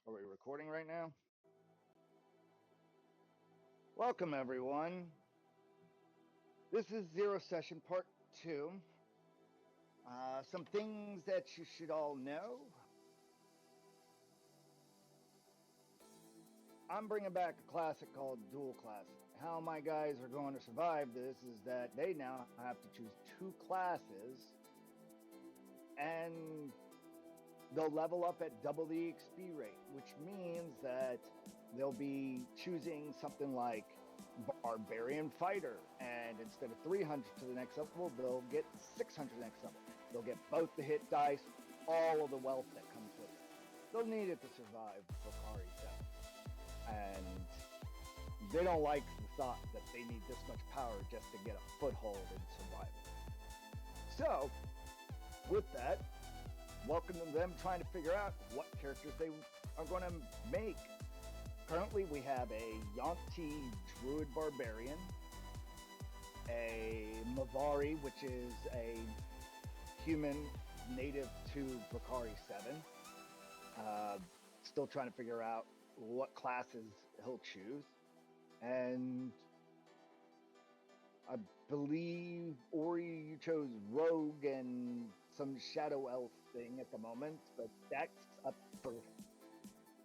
Are we recording right now? Welcome, everyone. This is Zero Session Part 2. Some things that you should all know. I'm bringing back a classic called Dual Class. How my guys are going to survive this is that they now have to choose two classes, and they'll level up at double the XP rate, which means that they'll be choosing something like Barbarian Fighter, and instead of 300 to the next level, they'll get 600 to the next level. They'll get both the hit dice, all of the wealth that comes with it. They'll need it to survive Brakara-7. And they don't like the thought that they need this much power just to get a foothold in survival. So, with that, welcome to them trying to figure out what characters they are going to make. Currently, we have a Yuan-Ti Druid Barbarian, a Mavari, which is a human native to Brakara-7. Still trying to figure out what classes he'll choose. And I believe, Ori, you chose Rogue and some Shadow Elf thing at the moment, but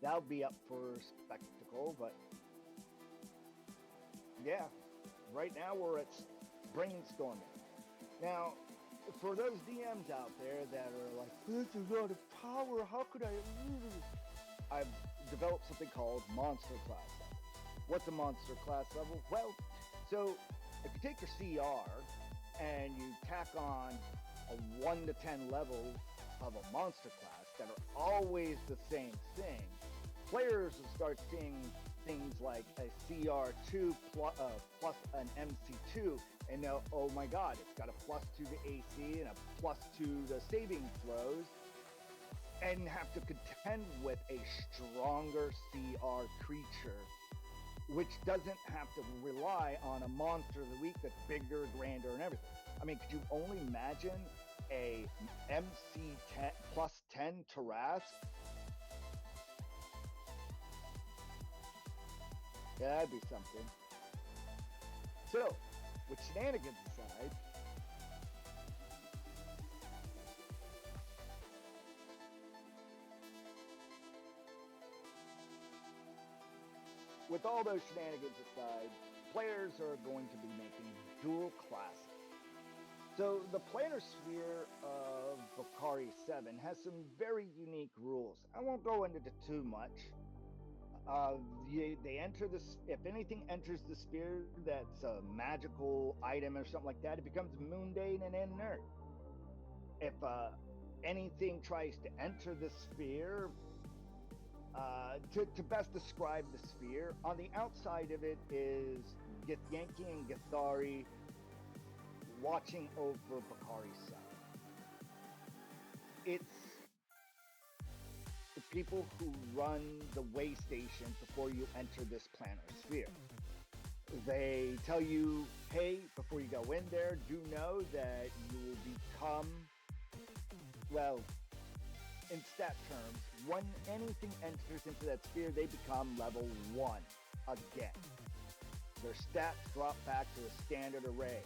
that'll be up for spectacle. But yeah, right now we're at brainstorming. Now, for those DMs out there that are like, this is a lot of power, how could I lose? I've developed something called monster class level. What's a monster class level? Well, so if you take your CR and you tack on a 1 to 10 level of a monster class that are always the same thing, players will start seeing things like a CR2 plus an MC2 and know, oh my god, it's got a +2 to AC and a +2 to saving throws, and have to contend with a stronger CR creature, which doesn't have to rely on a monster of the week that's bigger, grander, and everything. I mean, could you only imagine a MC 10 plus 10 Tarrasque? Yeah, that'd be something. So, with shenanigans aside, with all those shenanigans aside, players are going to be making dual classes. So the planar sphere of Brakara-7 has some very unique rules. I won't go into too much. They enter this. If anything enters the sphere that's a magical item or something like that, it becomes mundane and inert. If anything tries to enter the sphere, to best describe the sphere, on the outside of it is Githyanki and Githari watching over Brakara-7. It's the people who run the way stations before you enter this planar sphere. They tell you, hey, before you go in there, do know that you will become, well, in stat terms, when anything enters into that sphere, they become level 1 again. Their stats drop back to a standard array.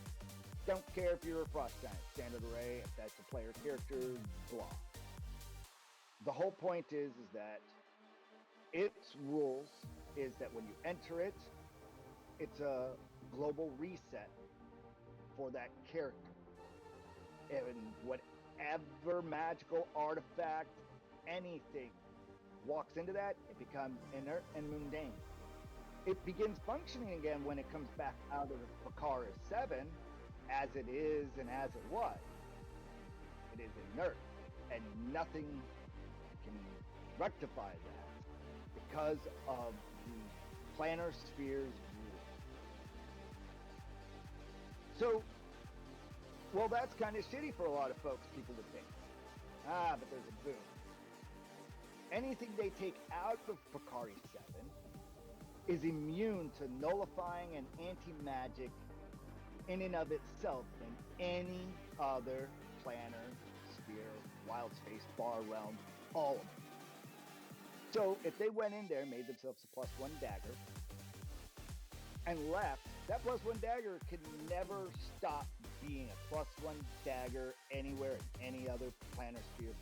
Don't care if you're a frost giant, standard array, if that's a player character, blah. The whole point is that its rules is that when you enter it, it's a global reset for that character. And whatever magical artifact, anything walks into that, it becomes inert and mundane. It begins functioning again when it comes back out of Brakara-7 as it is and as it was. It is inert, and nothing can rectify that because of the planar sphere's rules. So, well, that's kind of shitty for a lot of folks, people would think. But there's a boom. Anything they take out of Brakara-7 is immune to nullifying and anti-magic in and of itself than any other planar sphere, wild space, bar realm, all of them. So if they went in there, made themselves a +1 dagger, and left, that +1 dagger can never stop being a +1 dagger anywhere in any other planar sphere.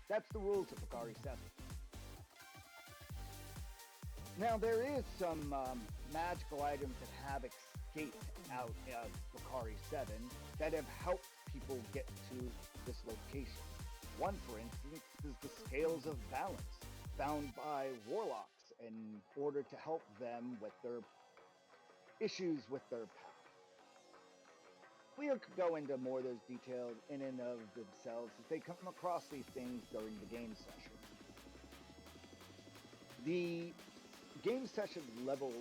That's the rules of Brakara-7. Now there is some magical items that have escaped out of Brakara-7 that have helped people get to this location. One, for instance, is the scales of balance found by warlocks in order to help them with their issues with their path. We could go into more of those details in and of themselves as they come across these things during the game session. The game session level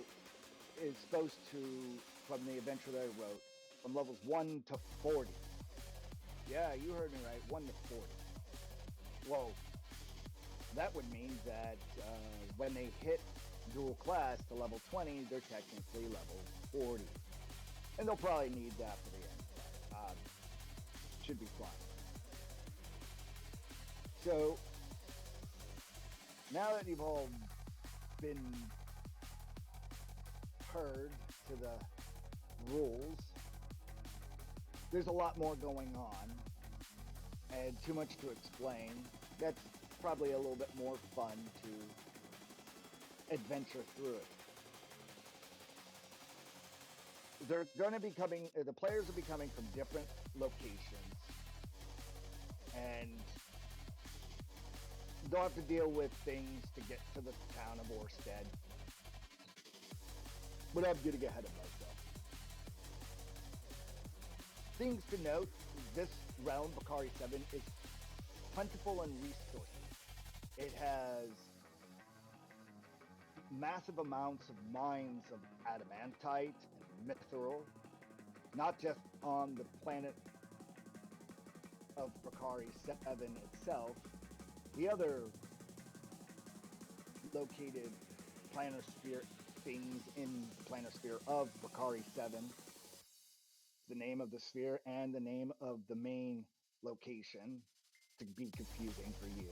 is supposed to, from the adventure that I wrote, from levels 1 to 40. Yeah, you heard me right, 1 to 40. Well, that would mean that when they hit dual class to level 20, they're technically level 40. And they'll probably need that for the end. Should be fine. So, now that you've all been heard to the rules, there's a lot more going on, and too much to explain. That's probably a little bit more fun to adventure through it. They're going to be coming, the players will be coming from different locations, and they'll have to deal with things to get to the town of Orsted. But I'm getting ahead of myself. Things to note, this realm, Brakara-7, is plentiful in resources. It has massive amounts of mines of adamantite and mithril, not just on the planet of Brakara-7 itself, the other located planar sphere things in the planar sphere of Brakara-7, the name of the sphere and the name of the main location, to be confusing for you.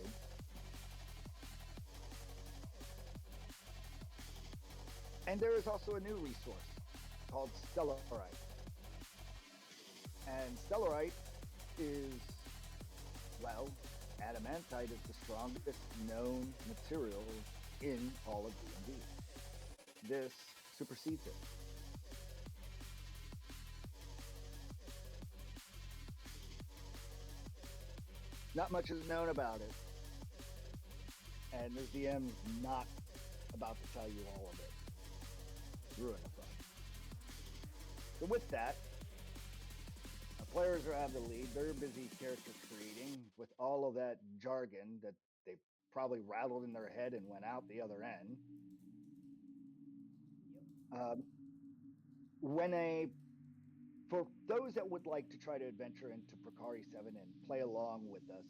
And there is also a new resource called Stellarite. And Stellarite is, well, adamantite is the strongest known material in all of D&D. This supersedes it. Not much is known about it, and this DM's not about to tell you all of it. Ruin the fun. So with that, our players are out of the lead. They're busy character creating with all of that jargon that they probably rattled in their head and went out the other end. For those that would like to try to adventure into Brakara-7 and play along with us,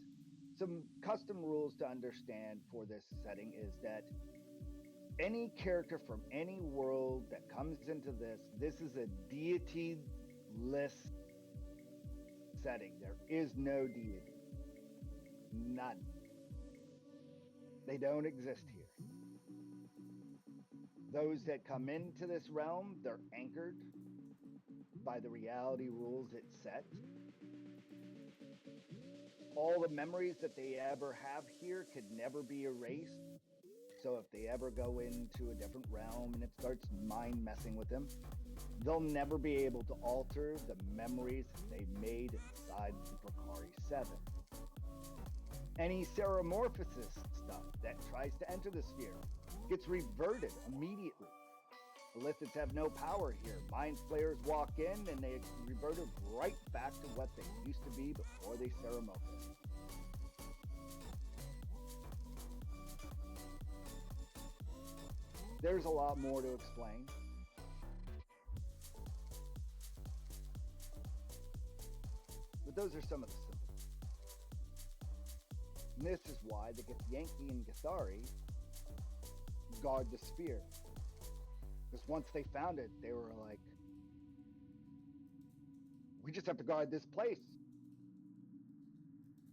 some custom rules to understand for this setting is that any character from any world that comes into this is a deity-less setting. There is no deity. None. They don't exist here. Those that come into this realm, they're anchored by the reality rules it sets. All the memories that they ever have here could never be erased. So if they ever go into a different realm and it starts mind messing with them, they'll never be able to alter the memories they made inside the Brakara-7. Any ceremorphosis stuff that tries to enter the sphere gets reverted immediately. Illicits have no power here. Mind flayers walk in and they reverted right back to what they used to be before they ceremorphosed. There's a lot more to explain. But those are some of the symptoms. And this is why the Githyanki and Githari guard the sphere. Because once they found it, they were like, we just have to guard this place.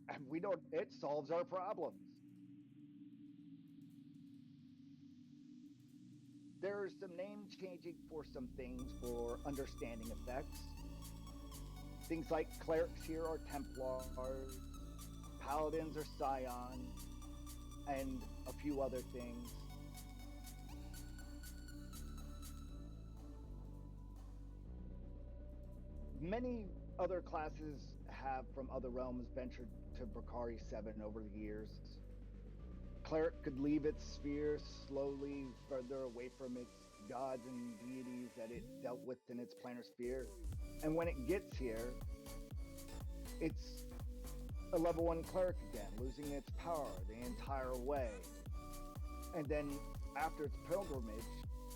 And it solves our problems. There's some name changing for some things for understanding effects. Things like clerics here are Templars, paladins are Scions, and a few other things. Many other classes have from other realms ventured to Brakara-7 over the years. Cleric could leave its sphere slowly further away from its gods and deities that it dealt with in its planar sphere. And when it gets here, it's a level 1 cleric again, losing its power the entire way. And then after its pilgrimage,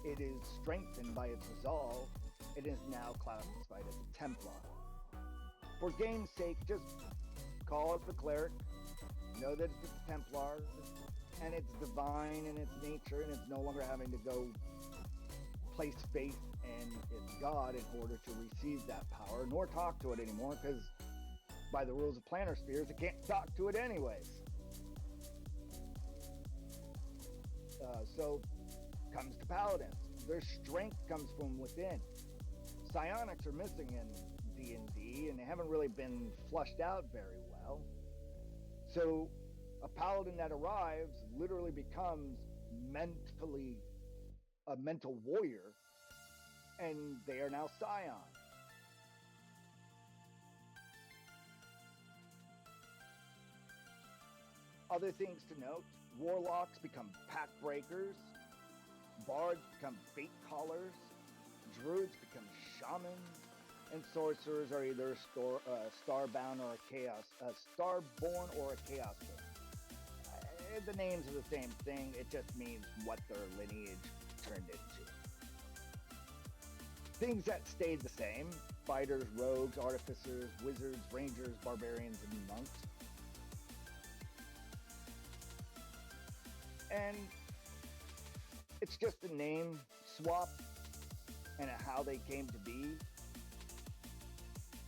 it is strengthened by its resolve. It is now classified as a Templar. For game's sake, just call it the cleric, know that it's a Templar, and it's divine in its nature, and it's no longer having to go place faith in its god in order to receive that power, nor talk to it anymore, because by the rules of planar spheres, it can't talk to it anyways. So comes to paladins. Their strength comes from within. Psionics are missing in D&D, and they haven't really been flushed out very well. So a paladin that arrives literally becomes mentally a mental warrior, and they are now Scions. Other things to note, warlocks become pack breakers, bards become fate callers, druids become shamans, and sorcerers are either starbound or a chaos, starborn or a chaos born. The names are the same thing, it just means what their lineage turned into. Things that stayed the same: fighters, rogues, artificers, wizards, rangers, barbarians, and monks. And it's just a name swap and how they came to be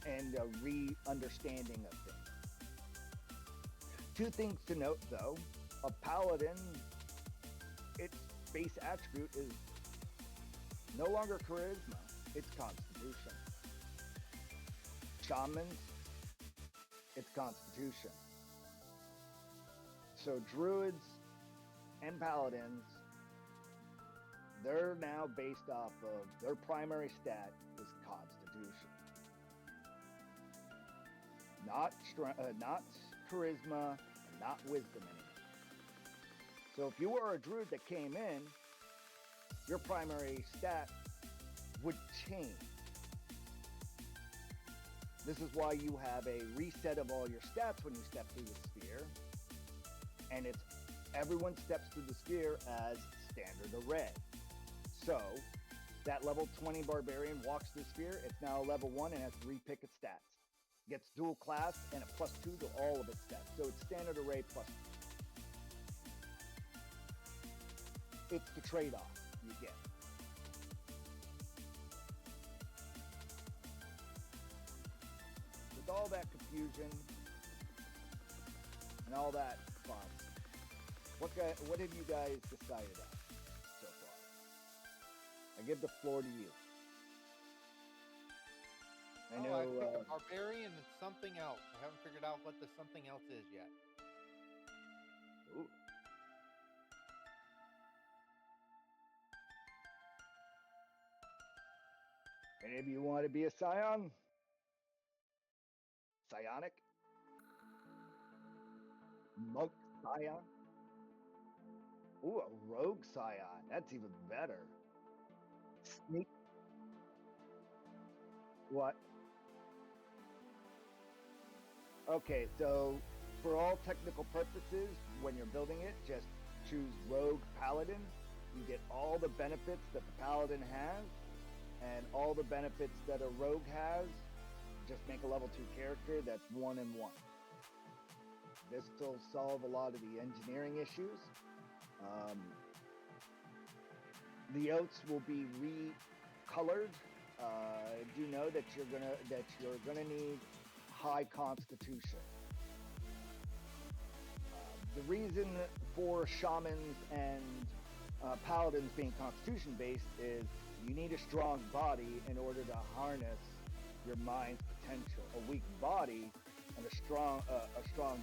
and a re-understanding of things. Two things to note though: a paladin, its base attribute is no longer charisma, it's constitution. Shamans, it's constitution. So druids and paladins, they're now based off of their primary stat is constitution, not charisma, and not wisdom anymore. So if you were a druid that came in, your primary stat would change. This is why you have a reset of all your stats when you step through the sphere, and it's everyone steps through the sphere as standard array. So that level 20 barbarian walks the sphere, it's now a level 1 and has to repick its stats. Gets dual class and a +2 to all of its stats. So it's standard array +2. It's the trade-off you get. With all that confusion and all that fun, what have you guys decided on so far? I give the floor to you. I picked a barbarian and something else. I haven't figured out what the something else is yet. Ooh. Any of you want to be a scion? Psionic? Monk scion? Ooh, a rogue scion. That's even better. Sneak. What? Okay, so for all technical purposes, when you're building it, just choose rogue paladin. You get all the benefits that the paladin has and all the benefits that a rogue has. Just make a level 2 character that's 1 and 1. This will solve a lot of the engineering issues. The oaths will be recolored. Do know that you're gonna need high constitution. The reason for shamans and Paladins being constitution based is you need a strong body in order to harness your mind's potential. A weak body and a strong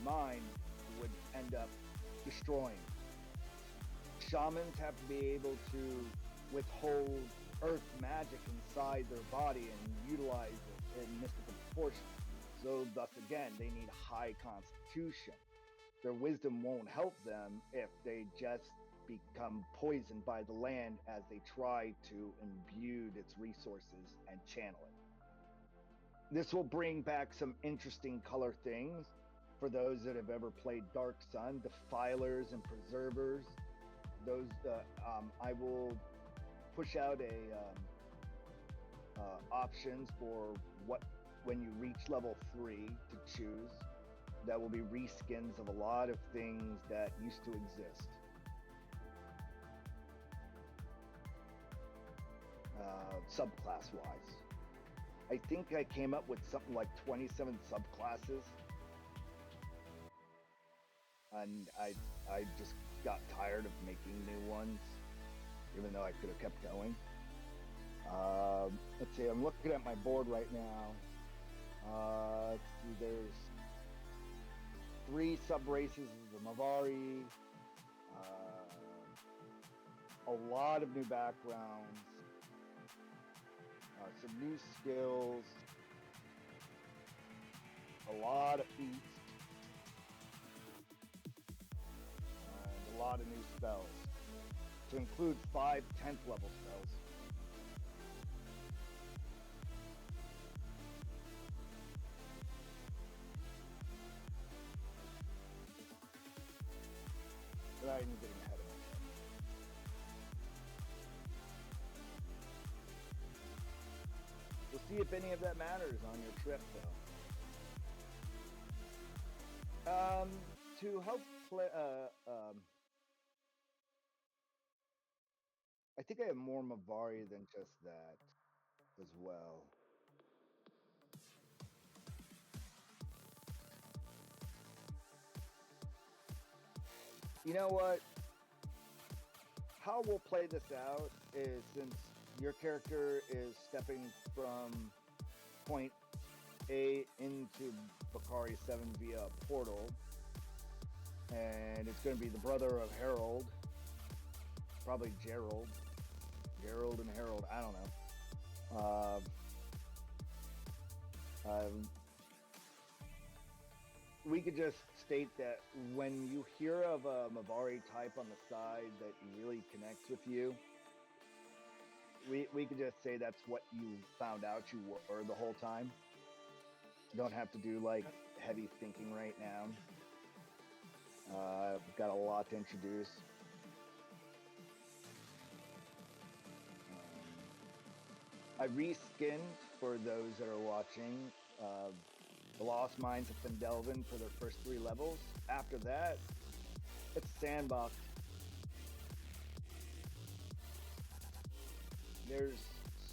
mind would end up destroying. Shamans have to be able to withhold earth magic inside their body and utilize it in mystical proportions. So thus again, they need high constitution. Their wisdom won't help them if they just become poisoned by the land as they try to imbue its resources and channel it. This will bring back some interesting color things for those that have ever played Dark Sun, Defilers and Preservers. Those I will push out options for what when you reach level 3 to choose. That will be reskins of a lot of things that used to exist. Subclass wise, I think I came up with something like 27 subclasses, and I just got tired of making new ones, even though I could have kept going. Let's see, I'm looking at my board right now. Let's see, there's 3 sub-races of the Mavari, a lot of new backgrounds, some new skills, a lot of feats, and a lot of new spells, to include 5 10th level spells. But I'm getting ahead of myself. We'll see if any of that matters on your trip, though. To help play, I think I have more Mavari than just that as well. You know what? How we'll play this out is, since your character is stepping from point A into Brakara-7 via a portal, and it's going to be the brother of Harold, probably Gerald and Harold, I don't know. We could just state that when you hear of a Mavari type on the side that really connects with you, we could just say that's what you found out you were the whole time. You don't have to do like heavy thinking right now. We've got a lot to introduce. I reskinned, for those that are watching, the Lost Mines of Fendelvin for their first 3 levels. After that, it's sandbox. There's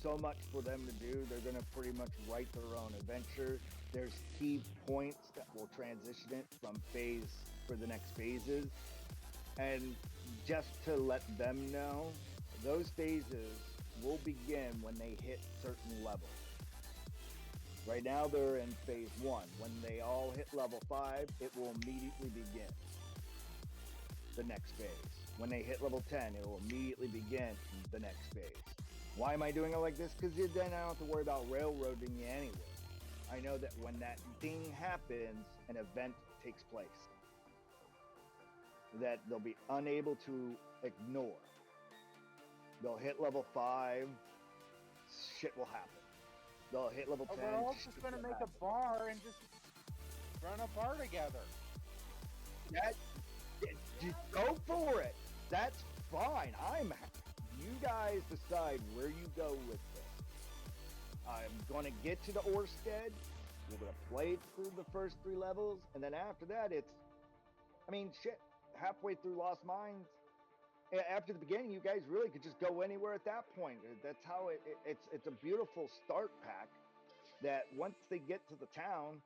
so much for them to do. They're going to pretty much write their own adventure. There's key points that will transition it from phase for the next phases. And just to let them know, those phases will begin when they hit certain levels. Right now they're in phase 1. When they all hit level 5, it will immediately begin the next phase. When they hit level 10, it will immediately begin the next phase. Why am I doing it like this? Because then I don't have to worry about railroading you anywhere. I know that when that thing happens, an event takes place that they'll be unable to ignore. They'll hit level 5, shit will happen. They'll hit level 10. We're all just going to make a bar and just run a bar together. Just go for it. That's fine. You guys decide where you go with this. I'm going to get to the Orsted. We're going to play through the first 3 levels. And then after that, shit, halfway through Lost Mines. After the beginning, you guys really could just go anywhere at that point. That's how it's a beautiful start pack that once they get to the town,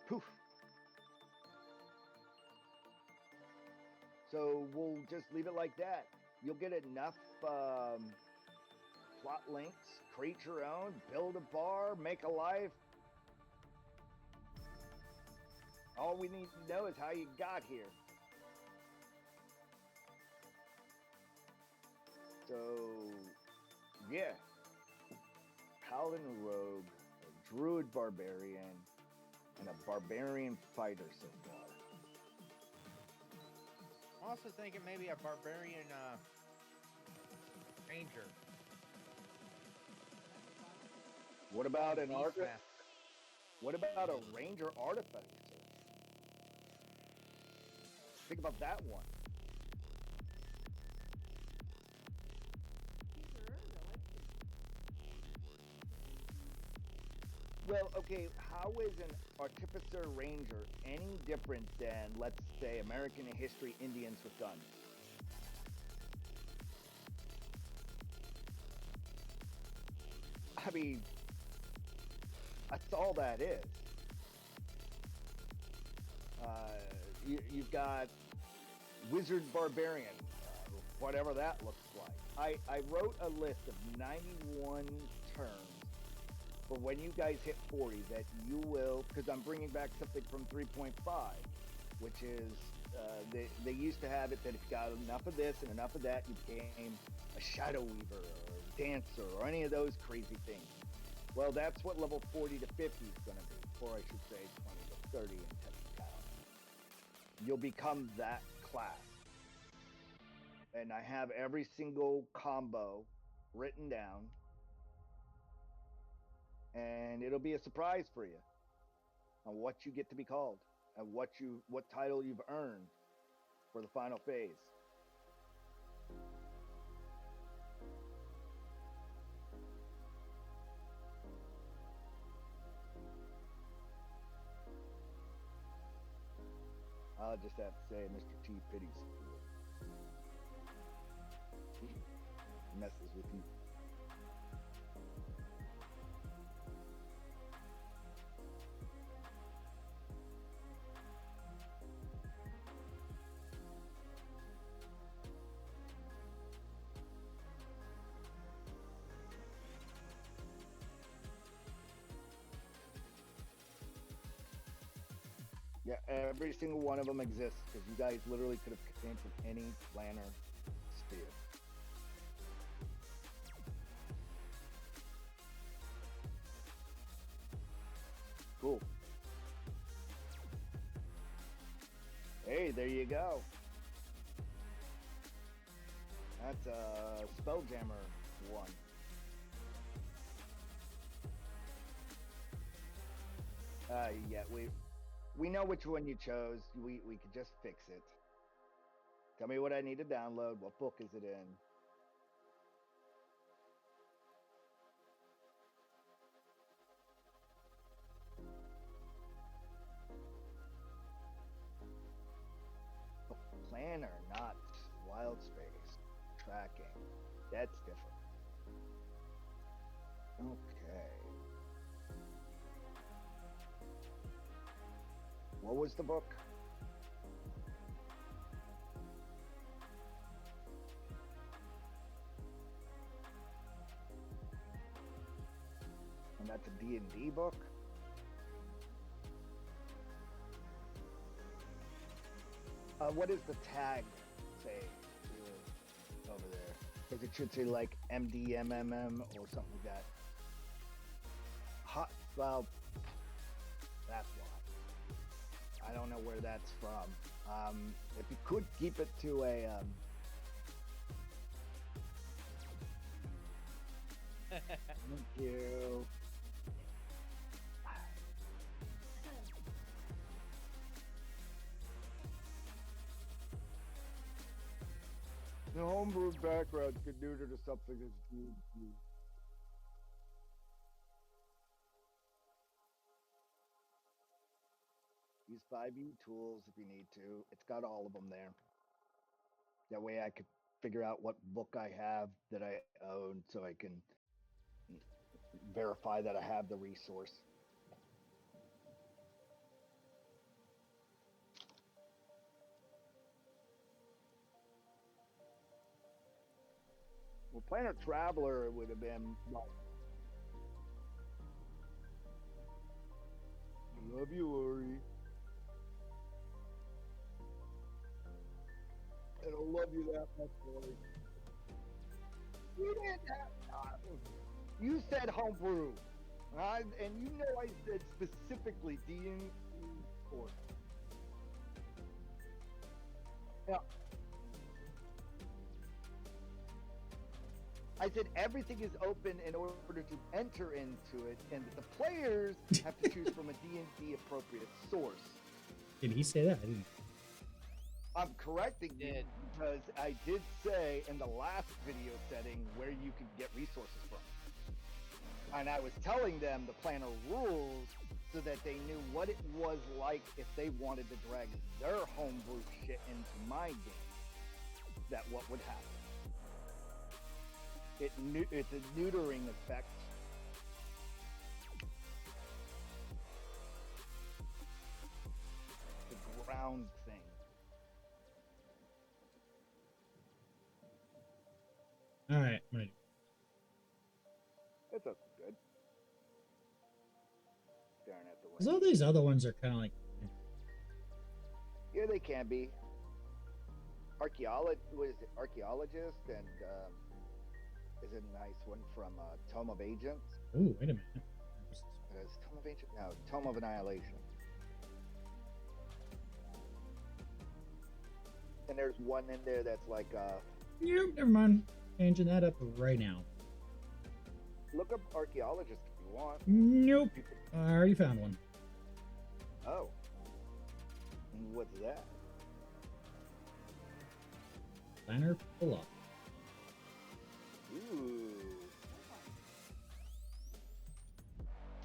poof. So we'll just leave it like that. You'll get enough plot links, create your own, build a bar, make a life. All we need to know is how you got here. So, yeah. Paladin Rogue, a Druid Barbarian, and a Barbarian Fighter so far. I'm also thinking maybe a Barbarian Ranger. What about an artist? What about a Ranger Artificer? Think about that one. Well, okay, how is an Artificer Ranger any different than, let's say, American History Indians with guns? I mean, that's all that is. You've got Wizard Barbarian, whatever that looks like. I wrote a list of 91 terms for when you guys hit 40 that you will, because I'm bringing back something from 3.5, which is they used to have it that if you got enough of this and enough of that, you became a Shadow Weaver or a Dancer or any of those crazy things. Well, that's what level 40 to 50 is going to be, or I should say 20 to 30 in technicality. You'll become that class. And I have every single combo written down, and it'll be a surprise for you on what you get to be called and what title you've earned for the final phase. I'll just have to say Mr. T pities you. He messes with you. Yeah, every single one of them exists because you guys literally could have came from any planar sphere. Cool. Hey, there you go. That's a Spelljammer one. Yeah, we know which one you chose. We could just fix it. Tell me what I need to download. What book is it in? Planner, not wild space. Tracking. That's different. Okay. What was the book? And that's a D&D book? What does the tag say over there? Because it should say like MDMMM or something like that. Well, that's why. I don't know where that's from. If you could keep it to a thank you. The homebrewed backgrounds get neutered to something that's new. Use 5e tools if you need to. It's got all of them there. That way I could figure out what book I have that I own so I can verify that I have the resource. Well, Planet Traveler would have been like, I love you, Ori. I don't love you that much, Ori. You didn't you said homebrew. And you know I said specifically D&D sport. Yeah. I said everything is open in order to enter into it, and that the players have to choose from a D&D appropriate source. Did he say that? I didn't. I'm correcting you because I did say in the last video setting where you could get resources from. And I was telling them the planner rules so that they knew what it was like if they wanted to drag their homebrew shit into my game. That what would happen. It's a neutering effect. The ground thing. All right, I'm gonna do. It's good. Staring at the Because window. all these other ones are kind of like. Yeah, they can be. Archaeologist and is a nice one from Tome of Agents. Oh, wait a minute. Is Tome of Agents? No, Tome of Annihilation. And there's one in there that's like Nope, never mind. Changing that up right now. look up archaeologist if you want. Nope. I already found one. Oh. What's that? Planner pull up. Ooh.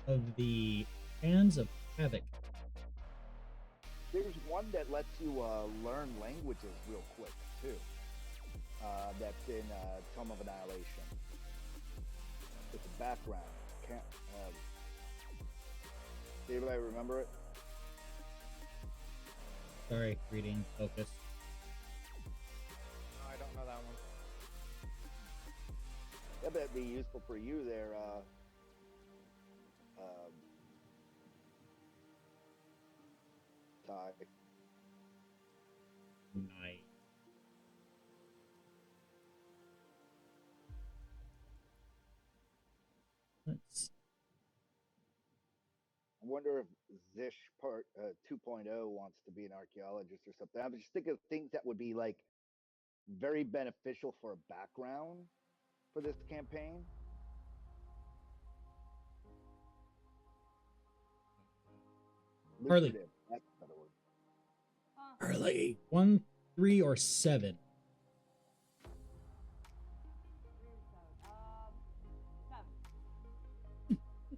Of the Hands of Havoc. There's one that lets you learn languages real quick too. That's in Tome of Annihilation. It's a background. Can't. Does anybody remember it? Sorry, reading focus. No, I don't know that one. I bet it'd be useful for you there. Ty. Nice. Let's. I wonder if Zish part 2.0 wants to be an archaeologist or something. I was just thinking of things that would be like very beneficial for a background for this campaign. Harley. Lucrative, that's a better word. Harley. 1, 3, or 7.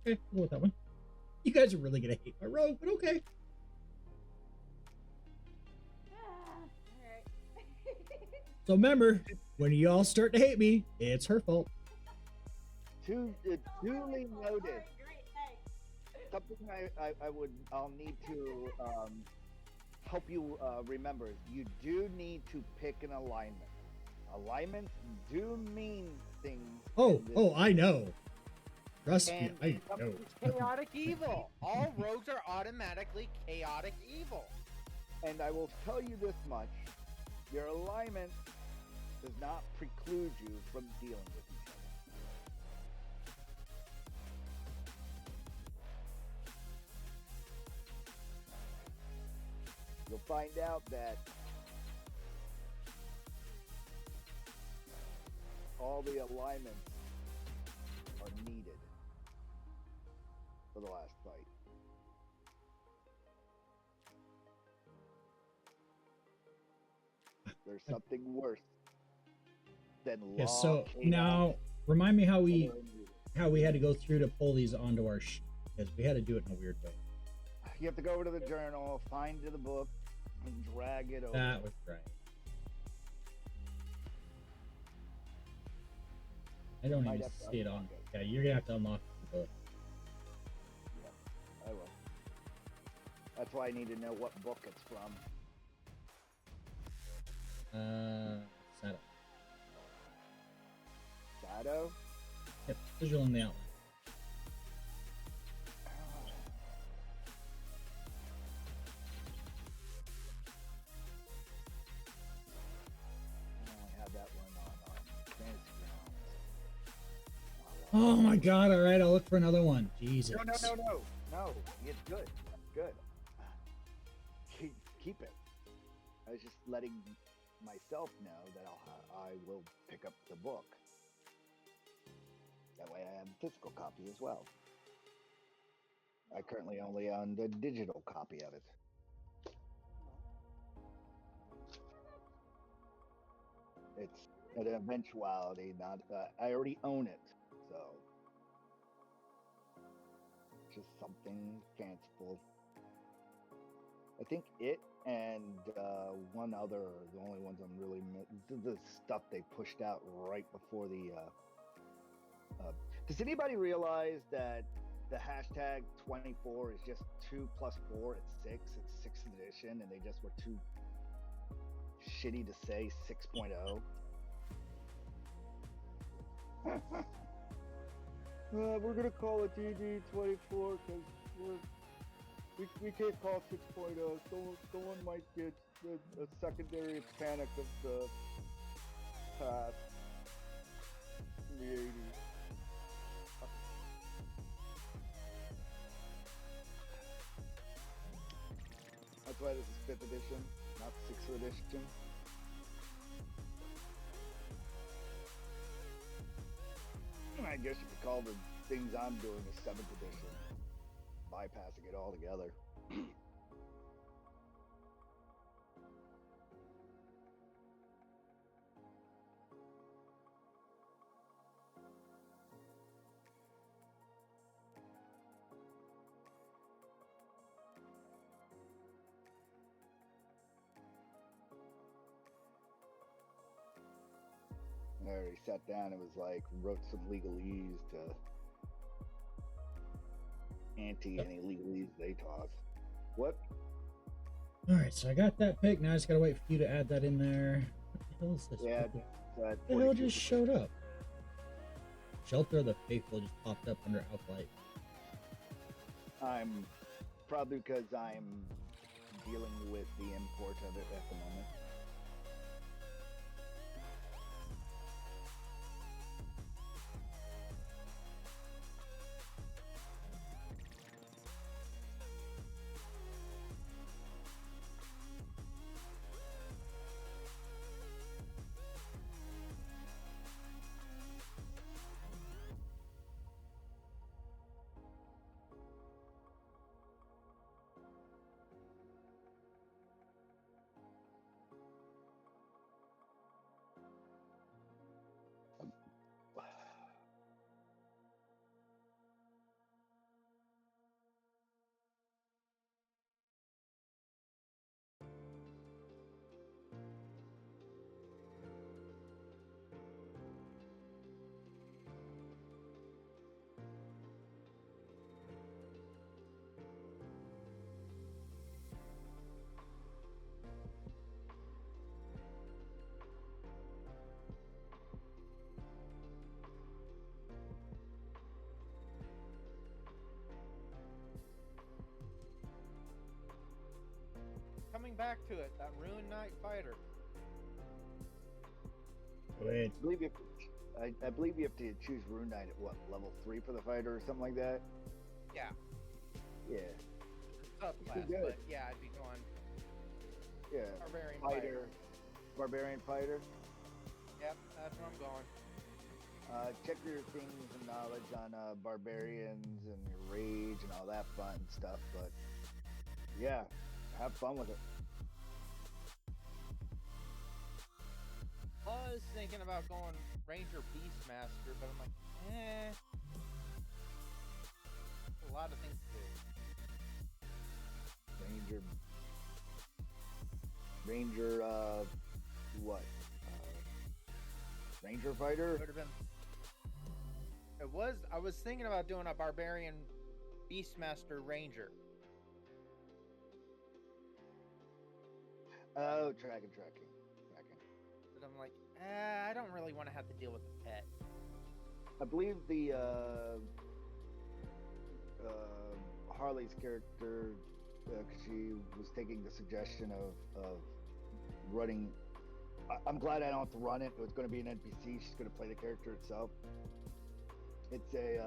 Okay, I'll go with that one. You guys are really gonna hate my rogue, but okay. So remember, when y'all start to hate me, it's her fault. Duly noted. Something I'll need to help you remember. You do need to pick an alignment. Alignments do mean things. Oh, I know. Trust me, I know. Chaotic evil. All rogues are automatically chaotic evil. And I will tell you this much. Your alignment does not preclude you from dealing with each other. You'll find out that all the alignments are needed for the last fight. There's something worse than law. Yeah, so chaos, now remind me how we other- had to go through to pull these onto our sheet, because we had to do it in a weird way. You have to go over to the journal, find the book, and drag it over. That was right. I don't Might even have to see it on. unlock it. Yeah, you're gonna have to unlock the book. Yeah, I will. That's why I need to know what book it's from. Settle. shadow. Yep, visual in the outline. I have that one on Fantasy Grounds. Oh my god, alright, I'll look for another one. Jesus. No. It's good. Good. Keep it. I was just letting myself know that I will pick up the book. That way I have a physical copy as well. I currently only own the digital copy of it. It's an eventuality, not I already own it, so just something fanciful. I think it and one other are the only ones I'm really the stuff they pushed out right before the. Does anybody realize that the hashtag 24 is just 2 plus 4? It's 6. It's 6th edition, and they just were too shitty to say 6.0. We're gonna call it DD 24 because we can't call 6.0. Someone might get a secondary panic of the past in the 80s. That's why this is 5th edition, not 6th edition. I guess you could call the things I'm doing a 7th edition, bypassing it altogether. I already sat down and was like, wrote some legalese to anti any legalese they toss. What? Alright, so I got that pick. Now I just gotta wait for you to add that in there. What the hell is this? Yeah, What the hell just showed up? Shelter of the Faithful just popped up under Outlight. I'm probably because I'm dealing with the import of it at the moment. Coming back to it, that Rune Knight fighter. Wait. I believe you have to choose Rune Knight at what, level 3 for the fighter or something like that? Yeah. Yeah. Subclass, but yeah, I'd be going. Yeah. Barbarian fighter. Barbarian fighter. Yep, that's where I'm going. Check your things and knowledge on barbarians and your rage and all that fun stuff, but yeah, have fun with it. I was thinking about going Ranger Beastmaster, but I'm like, a lot of things to do. Ranger, what? Ranger fighter? Would have been. It was. I was thinking about doing a Barbarian Beastmaster Ranger. Oh, tracking. But I'm like, I don't really want to have to deal with a pet. I believe the Harley's character, because she was taking the suggestion of running. I'm glad I don't have to run it. It was going to be an NPC. She's going to play the character itself. It's a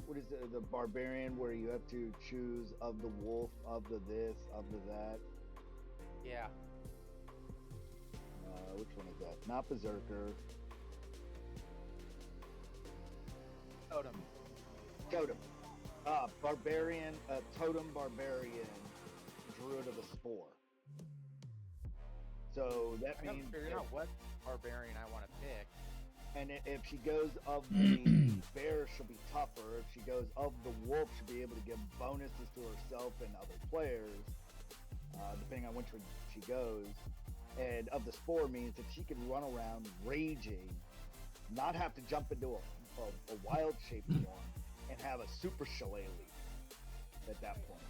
what is the barbarian where you have to choose of the wolf, of the this, of the that. Yeah. Which one is that? Not berserker. Totem. Totem. Barbarian. Totem barbarian. Druid of the spore. So that I means haven't figured out what barbarian I want to pick. And if she goes of the bear, she'll be tougher. If she goes of the wolf, she'll be able to give bonuses to herself and other players, depending on which one she goes. And of the spore means that she can run around raging, not have to jump into a wild shape form, and have a super shillelagh at that point.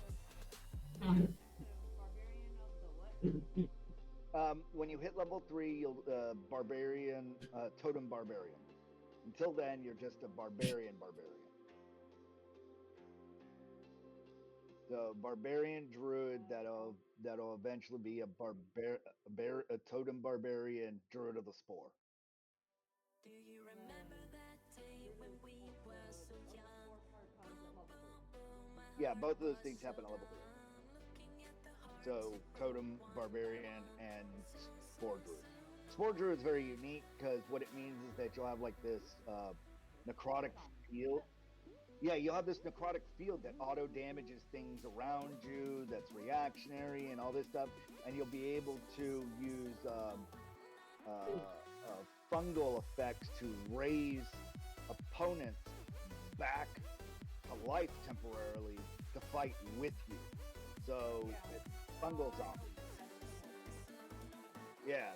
When you hit level 3, you'll barbarian, totem barbarian. Until then, you're just a barbarian. The barbarian druid that'll eventually be a totem barbarian druid of the spore. Do you remember that day when we were so young? Yeah, both of those things happen at level 3. So totem barbarian and spore druid. Spore druid is very unique because what it means is that you'll have like this necrotic field. Yeah, you'll have this necrotic field that auto damages things around you, that's reactionary and all this stuff, and you'll be able to use fungal effects to raise opponents back to life temporarily to fight with you. So it's fungal zombies. Yeah.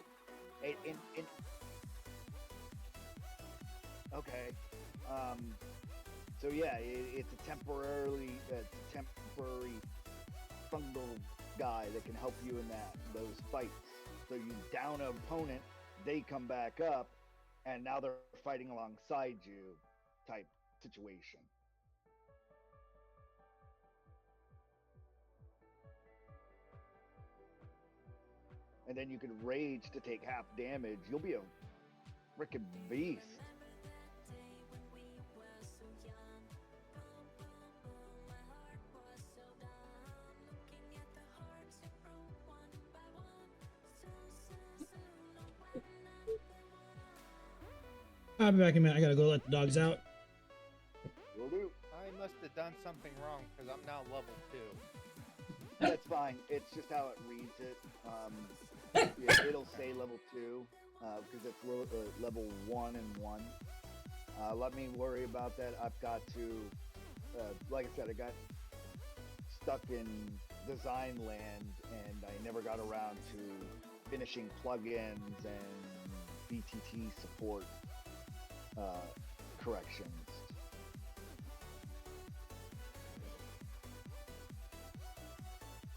Okay. So yeah, it's a temporary fungal guy that can help you in those fights. So you down an opponent, they come back up, and now they're fighting alongside you, type situation. And then you can rage to take half damage. You'll be a freaking beast. I'll be back in a minute. I gotta go let the dogs out. Will do. I must have done something wrong because I'm now level 2. That's fine. It's just how it reads it. Yeah, it'll say level 2 because it's level 1 and 1. Let me worry about that. I've got to, like I said, I got stuck in design land and I never got around to finishing plugins and BTT support corrections.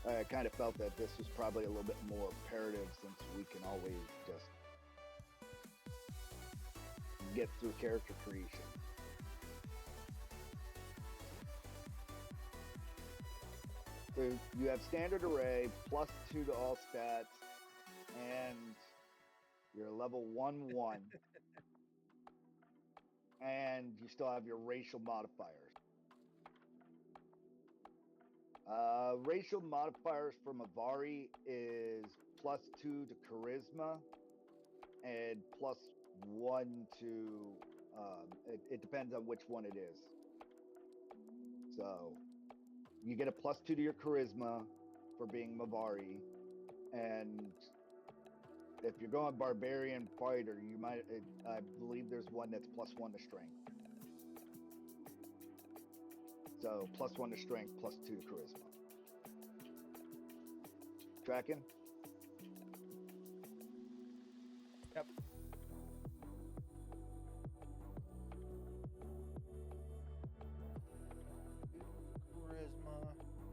I kind of felt that this was probably a little bit more imperative since we can always just get through character creation. So you have standard array, +2 to all stats, and you're level 1/1. And you still have your racial modifiers. Racial modifiers for Mavari is +2 to charisma and +1 to it depends on which one it is. So you get a +2 to your charisma for being Mavari, and if you're going barbarian fighter, you might I believe there's one that's +1 to strength. So +1 to strength, +2 to charisma. Tracking? Yep. Charisma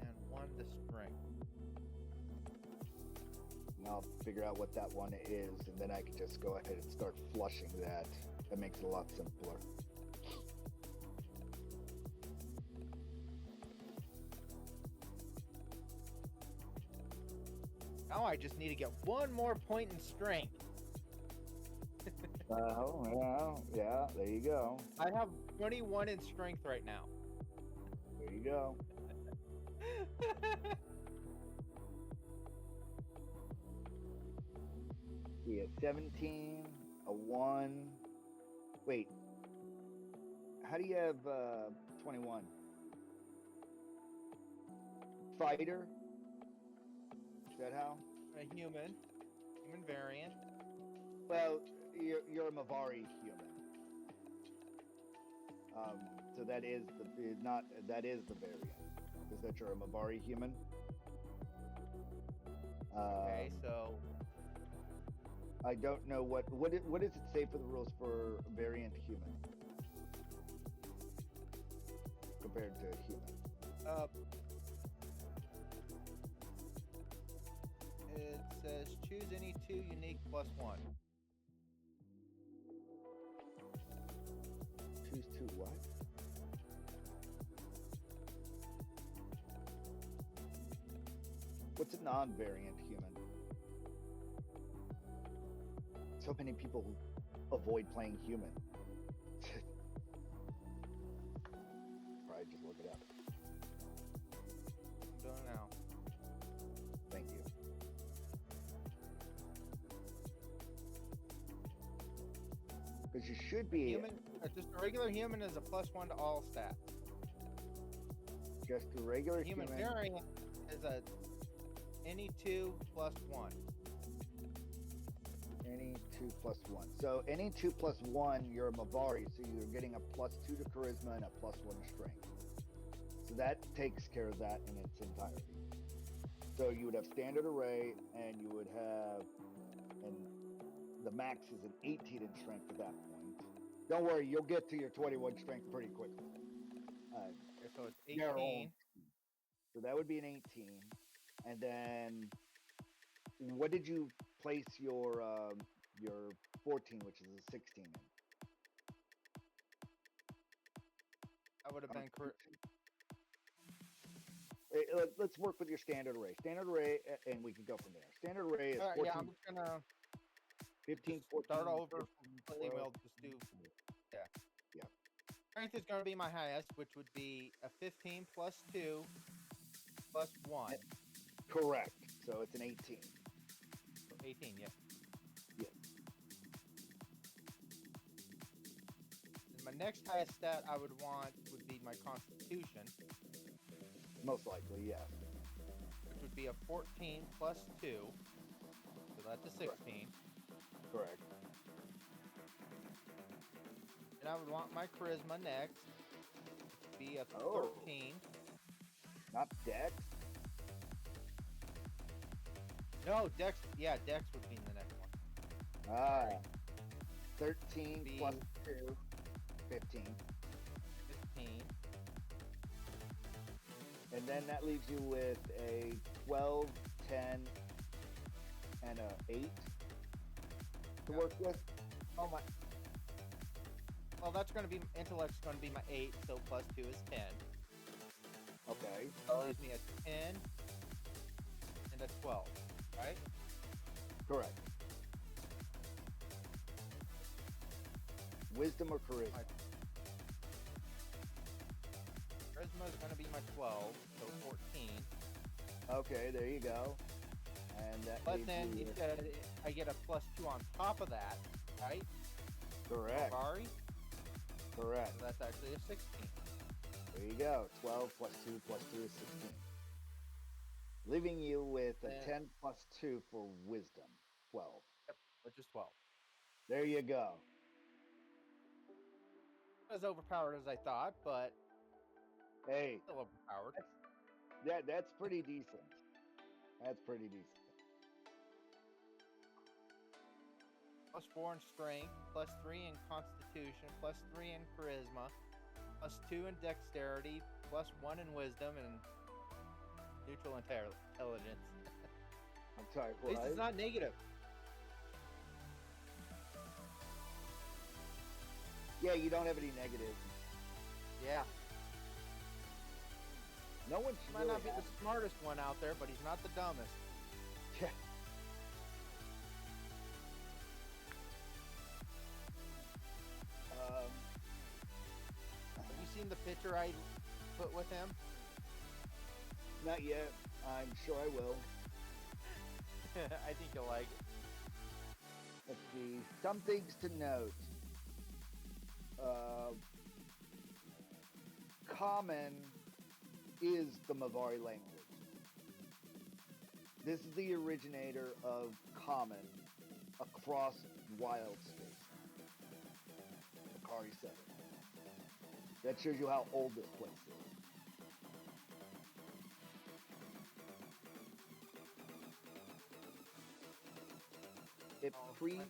and 1 to strength. And I'll figure out what that one is, and then I can just go ahead and start flushing that That makes it a lot simpler. Now I just need to get one more point in strength. Yeah, there you go. I have 21 in strength right now. There you go. Yeah, 17, a 1. Wait, how do you have 21? Fighter? Is that how? A human variant. Well, you're a Mavari human. So that is the variant. Is that you're a Mavari human? Okay, so I don't know what does it say for the rules for variant human compared to human? It says choose any 2 unique +1. Choose 2 what? What's a non-variant human? So many people avoid playing human. Probably just look it up. I'm doing it now. Thank you. Because you should be Human, just a regular human is a +1 to all stats. just a regular Human human. variant is a any 2 +1. Any 2 + 1. So any 2 + 1, you're a Mavari, so you're getting a +2 to charisma and a +1 to strength. So that takes care of that in its entirety. So you would have standard array, and you would have, and the max is an 18 in strength at that point. Don't worry, you'll get to your 21 strength pretty quickly. Okay, so it's They're 18. So that would be an 18. And then, what did you place your 14, which is a 16 in? That would have been Let's work with your standard array. Standard array, and we can go from there. Standard array is 14, yeah, I'm just gonna 15, just 14, start over 15, completely. 12. We'll just do Yeah. strength is gonna be my highest, which would be a 15 +2 +1. Correct. So it's an 18. 18, yeah. Yes. And my next highest stat I would want would be my constitution, Most likely, yes. which would be a 14 +2. So that's a 16. Correct. And I would want my charisma next to be a Oh. 13. Not dex. No, Dex. Yeah, Dex would be in the next one. 13 Be- plus 2, 15. 15. And then that leaves you with a 12, 10, and a 8 to Yeah. work with. Oh my. Well, that's going to be intellect's going to be my 8, so +2 is 10. Okay. That leaves me a 10 and a 12, right? Correct. Wisdom or charisma? My charisma is going to be my 12, so 14. Okay, there you go. And that But leaves then you you with- said I get a +2 on top of that, right? correct. Mavari, Correct. so that's actually a 16. There you go. 12 plus 2 plus 2 is 16. Leaving you with a Then- 10 plus 2 for wisdom. 12. Which is 12. There you go. Not as overpowered as I thought, but Hey, still overpowered. that's pretty decent. That's pretty decent. +4 in strength, +3 in constitution, +3 in charisma, +2 in dexterity, +1 in wisdom, and neutral intelligence. I'm sorry, At least it's what? not negative. Yeah, you don't have any negatives. Yeah. No one He should might really not be have. the smartest one out there, but he's not the dumbest. Yeah. Have you seen the picture I put with him? Not yet. I'm sure I will. I think you'll like it. Let's see. Some things to note. Common is the Mavari language. This is the originator of Common across wild space. Brakara-7. That shows you how old this place is. It My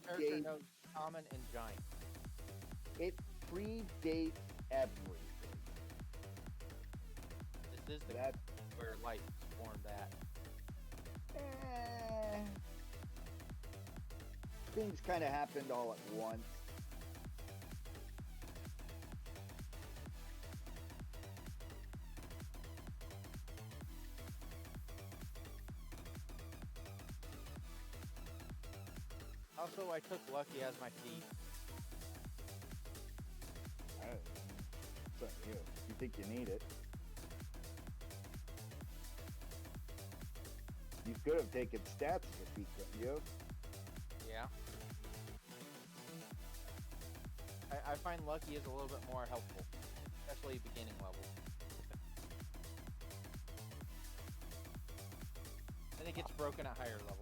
character predates. knows common and giant. It predates everything. This is the That where life formed at. Things kind of happened all at once. Also, I took Lucky as my thief. It's on you. You think you need it? You could have taken stats as your feet, couldn't you? Yeah. I find Lucky is a little bit more helpful, especially beginning level. And it gets broken at higher levels.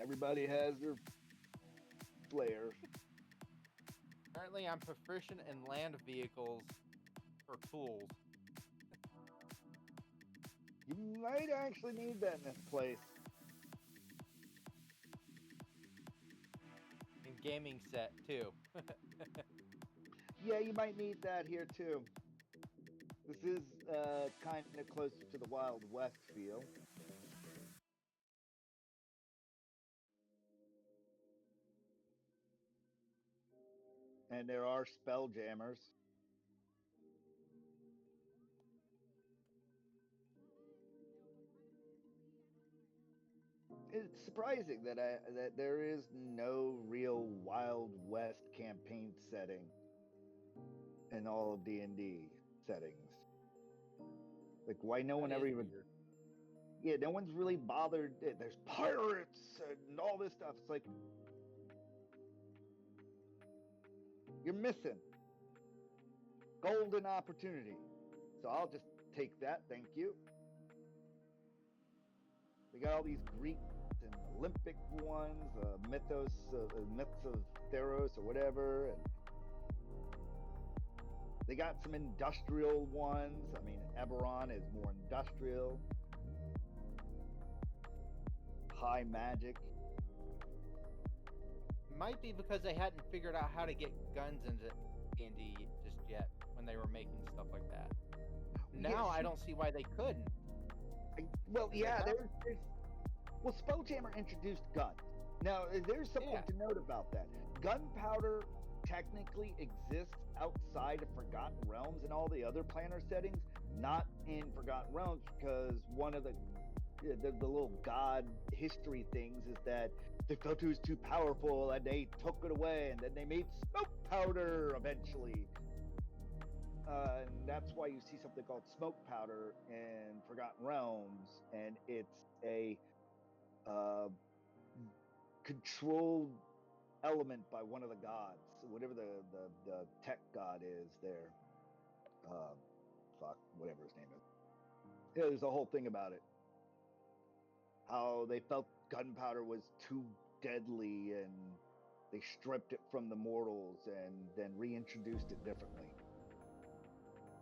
Everybody has their flair. Apparently, I'm proficient in land vehicles for tools. You might actually need that in this place. And gaming set, too. Yeah, you might need that here too. This is kind of closer to the Wild West feel. And there are Spelljammers. It's surprising that that there is no real Wild West campaign setting in all of D&D settings. Like, why no one That ever is even? weird. Yeah, no one's really bothered. There's pirates and all this stuff. It's like you're missing golden opportunity. So I'll just take that. Thank you. They got all these Greek and Olympic ones, myths of Theros or whatever, and they got some industrial ones. I mean, Eberron is more industrial, high magic. Might be because they hadn't figured out how to get guns into D&D just yet when they were making stuff like that. Now I don't see why they couldn't. Well, yeah, well, Spelljammer introduced guns. Now, there's something to note about that. Gunpowder technically exists outside of Forgotten Realms and all the other planner settings, not in Forgotten Realms, because one of the little god history things is that they felt it was too powerful and they took it away, and then they made smoke powder eventually. And that's why you see something called smoke powder in Forgotten Realms, and it's a controlled element by one of the gods, whatever the tech god is there. Whatever his name is. Yeah, there's a whole thing about it. How they felt gunpowder was too deadly, and they stripped it from the mortals and then reintroduced it differently.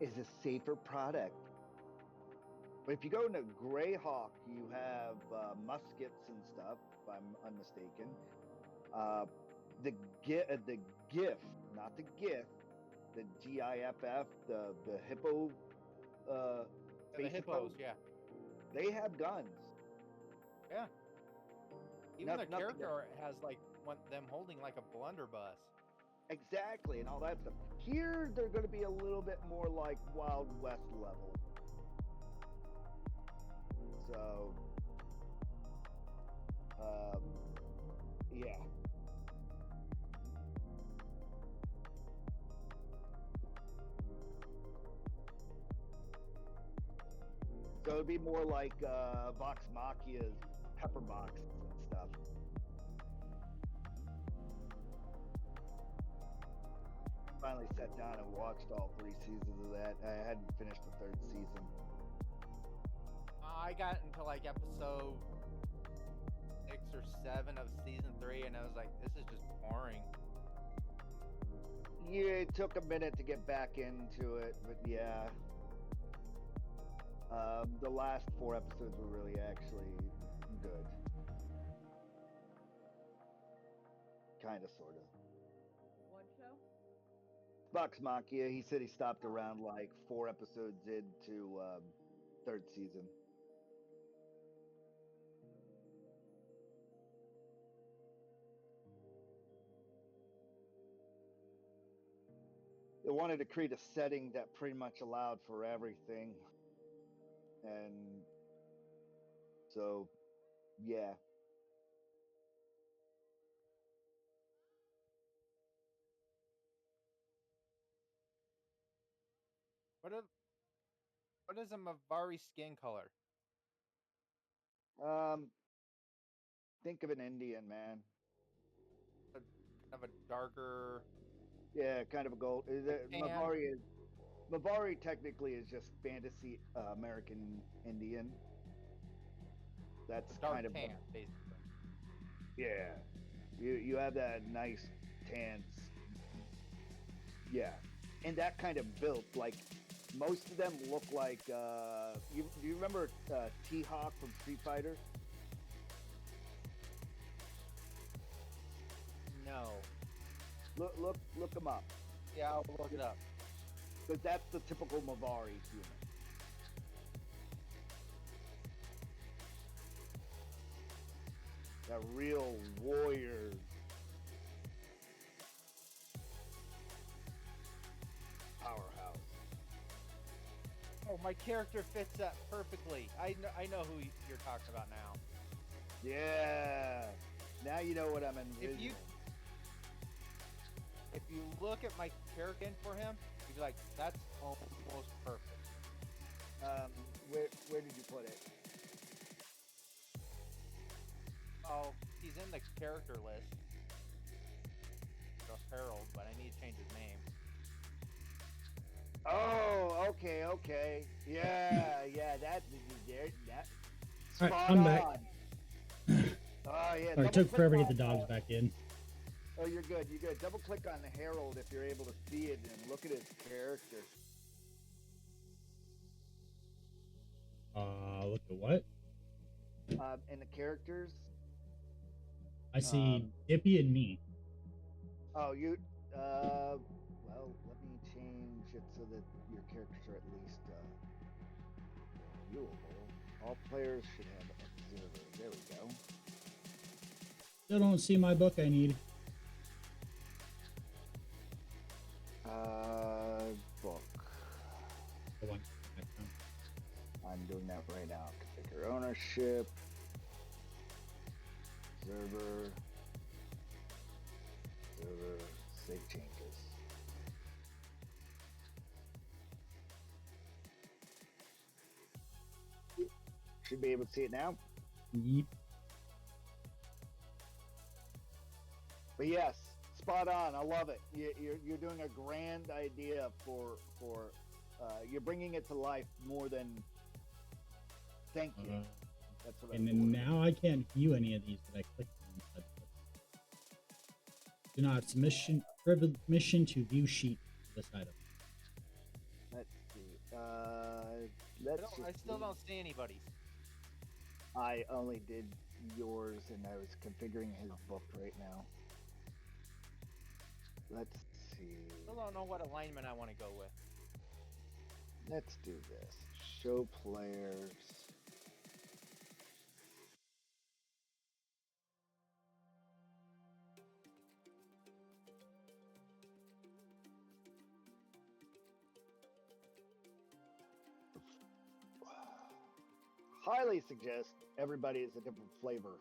Is a safer product. But if you go into Greyhawk, you have muskets and stuff, if I'm unmistaken. The GIF, not the GIF, the GIFF, the hippo. The hippos, yeah. They have guns. Yeah. Even their Nothing character has like them holding like a blunderbuss. exactly, and all that stuff. Here, they're going to be a little bit more like Wild West level. So, yeah. So it'd be more like Vox Machia's pepper boxes and stuff. Finally sat down and watched all 3 seasons of that. I hadn't finished the 3rd season. I got into like episode 6 or 7 of season 3, and I was like, this is just boring. Yeah, it took a minute to get back into it, but yeah. The last 4 episodes were really actually good. Kind of, sort of. What show? Vox Machia, he said he stopped around like 4 episodes into 3rd season. They wanted to create a setting that pretty much allowed for everything. And so, yeah. What is a Mavari skin color? Think of an Indian, man. Kind of a darker. Yeah, kind of a gold. Tan. Mavari technically is just fantasy American Indian. That's Dark kind of tan, basically. Yeah, you have that nice tan. Yeah, and that kind of built like most of them look like. Do you remember T-Hawk from Street Fighter? No. Look them up. Yeah, I'll look it up. Because that's the typical Mavari human. A real warrior. Powerhouse. Oh, my character fits that perfectly. I know who you're talking about now. Yeah. Now you know what I'm envisioning. If you look at my character for him, you'd be like, that's almost perfect. Where did you put it? Oh, he's in the character list. Harold, but I need to change his name. Oh, okay. Yeah, that's there. All right, I'm back. Oh, yeah. Sorry, it took forever to get the dogs back in. Oh, you're good. Double click on the Herald if you're able to see it and look at his character. Look at what? In the characters. I see Dippy and me. Oh, you. Well, let me change it so that your characters are at least viewable. All players should have observer. There we go. Still don't see my book I need. Book. The one. I'm doing that right now. Configure ownership. Observer. Save changes. Should be able to see it now. Yep. But yes, spot on. I love it. You're doing a grand idea for you're bringing it to life more than thinking. That's what. And then now I can't view any of these that I clicked on. Do not permission to view sheet for this item. Let's see. I still don't see anybody's. I only did yours, and I was configuring his book right now. Let's see. Still don't know what alignment I want to go with. Let's do this. Show players. highly suggest everybody is a different flavor.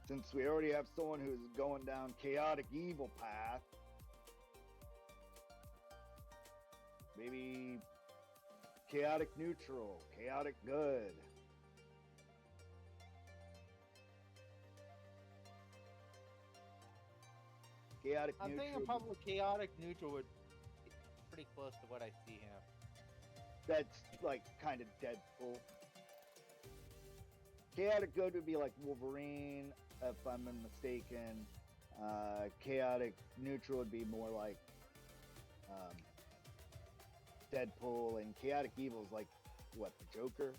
Since we already have someone who's going down chaotic evil path, maybe chaotic neutral, chaotic good. Chaotic I'm neutral. thinking probably chaotic neutral would be pretty close to what I see him. That's like kind of Deadpool. Chaotic good would be like Wolverine, if I'm not mistaken. Chaotic neutral would be more like Deadpool, and chaotic evil is like what, the Joker?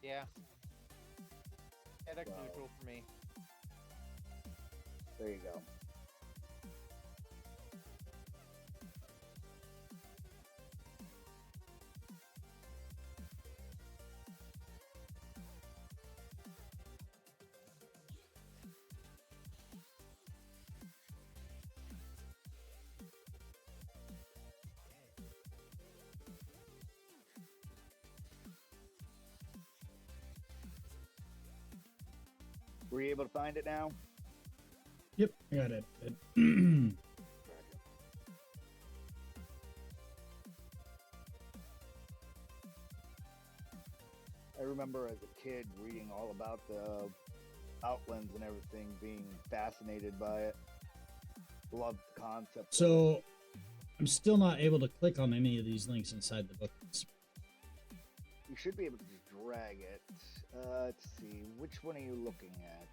Yeah. Chaotic Wow. neutral for me. There you go. Were you able to find it now? Yep, I got it. I remember as a kid reading all about the outlands and everything, being fascinated by it. Loved the concept. So, I'm still not able to click on any of these links inside the book. You should be able to just drag it. Let's see, which one are you looking at?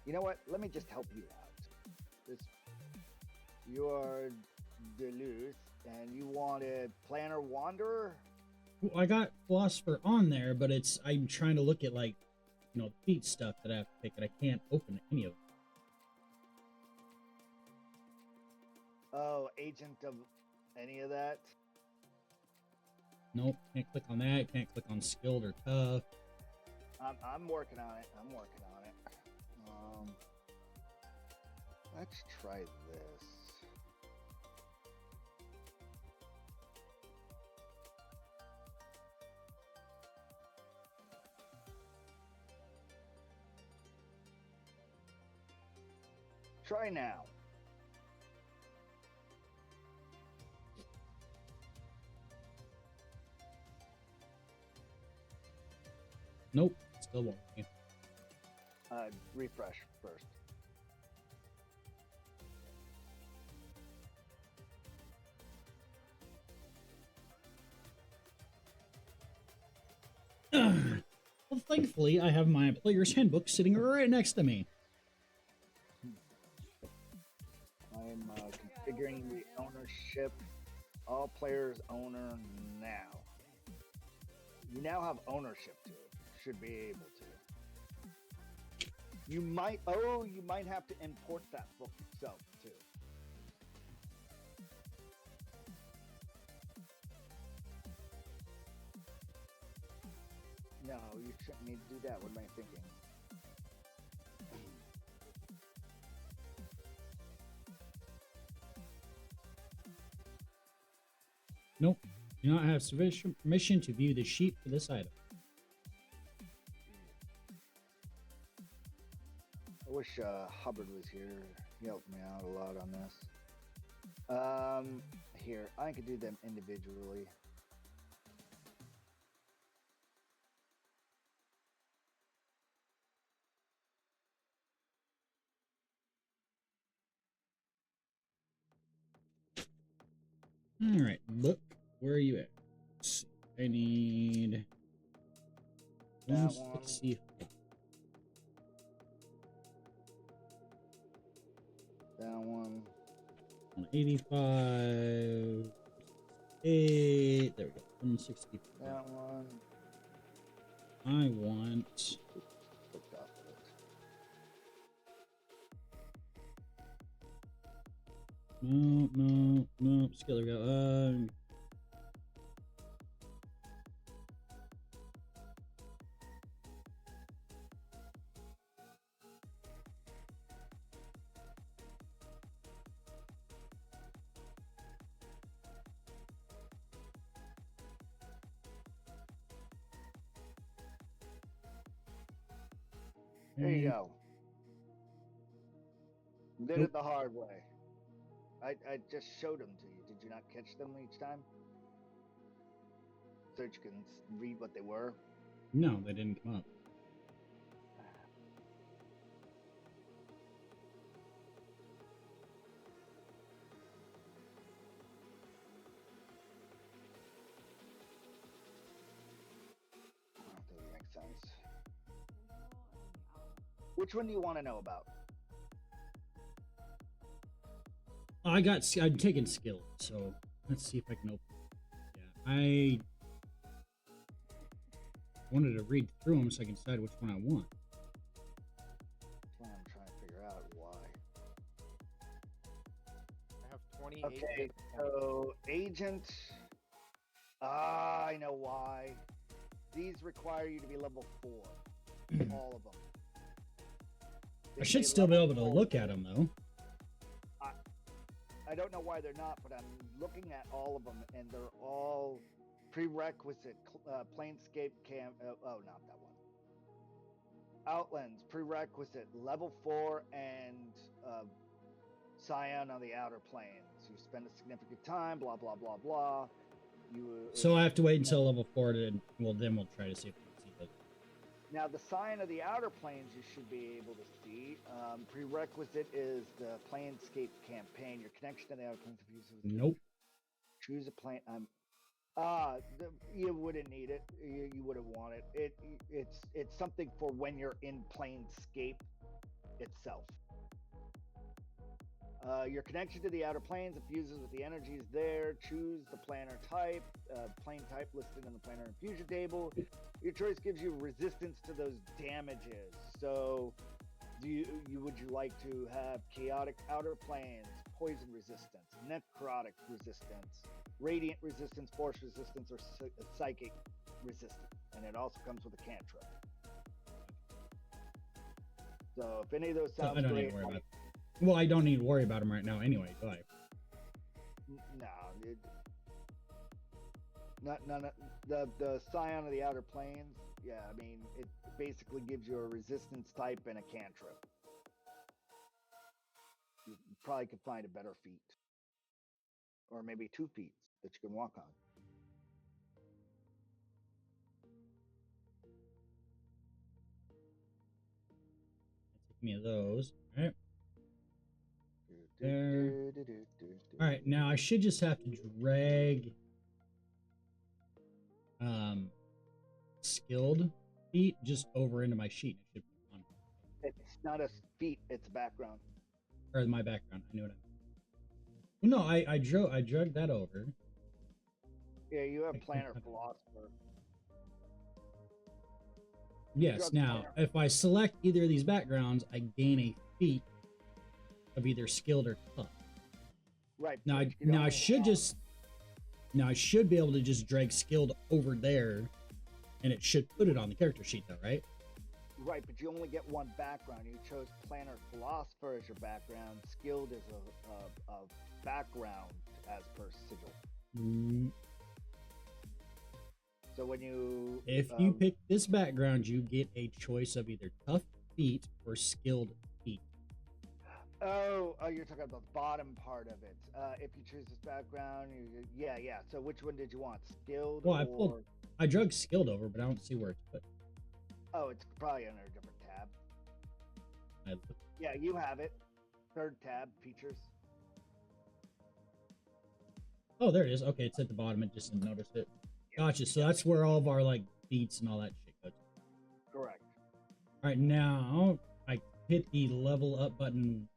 You know what? Let me just help you out. You are Duluth, and you wanted Planner Wanderer? Well, I got Philosopher on there, but I'm trying to look at, like, you know, feat stuff that I have to pick, and I can't open any of them. Oh, Agent of any of that? Nope, can't click on that. Can't click on skilled or tough. I'm working on it. Let's try this. Try now. Nope, still won't. Refresh first. Well, thankfully, I have my player's handbook sitting right next to me. I'm configuring the ownership. All players owner now. You now have ownership to it. Should be able to. You might have to import that book itself too. No, you shouldn't need to do that. What am I thinking? Nope, do not have sufficient permission to view the sheet for this item. I wish Hubbard was here. He helped me out a lot on this. Here, I could do them individually. All right, look, where are you at? Let's see. I need That 160. That one. 185. 8. There we go. 160. That one. I want. Hooked off of it. No. Skill, there we go. There you go. Did Nope. it the hard way. I just showed them to you. Did you not catch them each time? So you can read what they were. No, they didn't come up. That doesn't make sense. Which one do you want to know about? I'm taking skill, so let's see if I can open it. Yeah, I wanted to read through them so I can decide which one I want. That's what I'm trying to figure out why. I have 28. Okay, so agent. I know why. These require you to be level 4. All of them. I should still be able to look at them though. I don't know why they're not, but I'm looking at all of them, and they're all prerequisite. Planescape oh, not that one. Outlands prerequisite level 4 and Scion on the Outer Planes. You spend a significant time. Blah blah blah blah. So I have to wait until level 4 to. Well, then we'll try to see if we can see those. Now, the Scion of the Outer Planes you should be able to see. Prerequisite is the Planescape campaign. Your connection to the Outer Planes. Nope. Choose a plane. You wouldn't need it. You wouldn't want it. It's something for when you're in Planescape itself. Your connection to the Outer Planes, it fuses with the energies there. Choose the planar type, plane type listed in the planar infusion table. Your choice gives you resistance to those damages. So, would you like to have chaotic Outer Planes, poison resistance, necrotic resistance, radiant resistance, force resistance, or psychic resistance? And it also comes with a cantrip. So, if any of those sounds I don't great, need to worry about. Well, I don't need to worry about them right now anyway, do I? No, none of the Scion of the Outer Planes. Yeah, I mean, it basically gives you a resistance type and a cantrip. You probably could find a better feat, or maybe 2 feet that you can walk on. Take me of those. All right. There. All right. Now I should just have to drag skilled feat just over into my sheet. It should be on. It's not a feat; it's background. Or my background. I knew what I meant. No, I dragged that over. Yeah, you have Planner Philosopher. Yes. Now, if I select either of these backgrounds, I gain a feat of either skilled or tough. Right. Now, I should be able to just drag skilled over there, and it should put it on the character sheet, though, right? Right, but you only get one background. You chose Planner Philosopher as your background. Skilled is a background as per sigil. Mm. So when you... If you pick this background, you get a choice of either tough feat or skilled feat. Oh, you're talking about the bottom part of it. If you choose this background, yeah. So which one did you want? Skilled Well, I drug skilled over, but I don't see where it's put. Oh, it's probably under a different tab. Yeah, you have it. 3rd tab, features. Oh, there it is. Okay, it's at the bottom. I just didn't notice it. Gotcha. So that's where all of our like feats and all that shit goes. Correct. All right, now I hit the level up button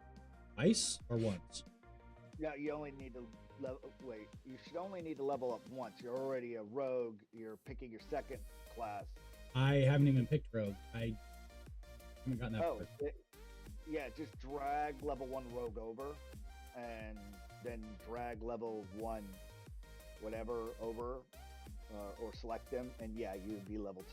twice or once. Yeah, you only need to wait. You should only need to level up once. You're already a rogue. You're picking your 2nd class. I haven't even picked rogue. I haven't gotten that far. Yeah, just drag level 1 rogue over, and then drag level 1 whatever over, or select them, and yeah, you would be level 2.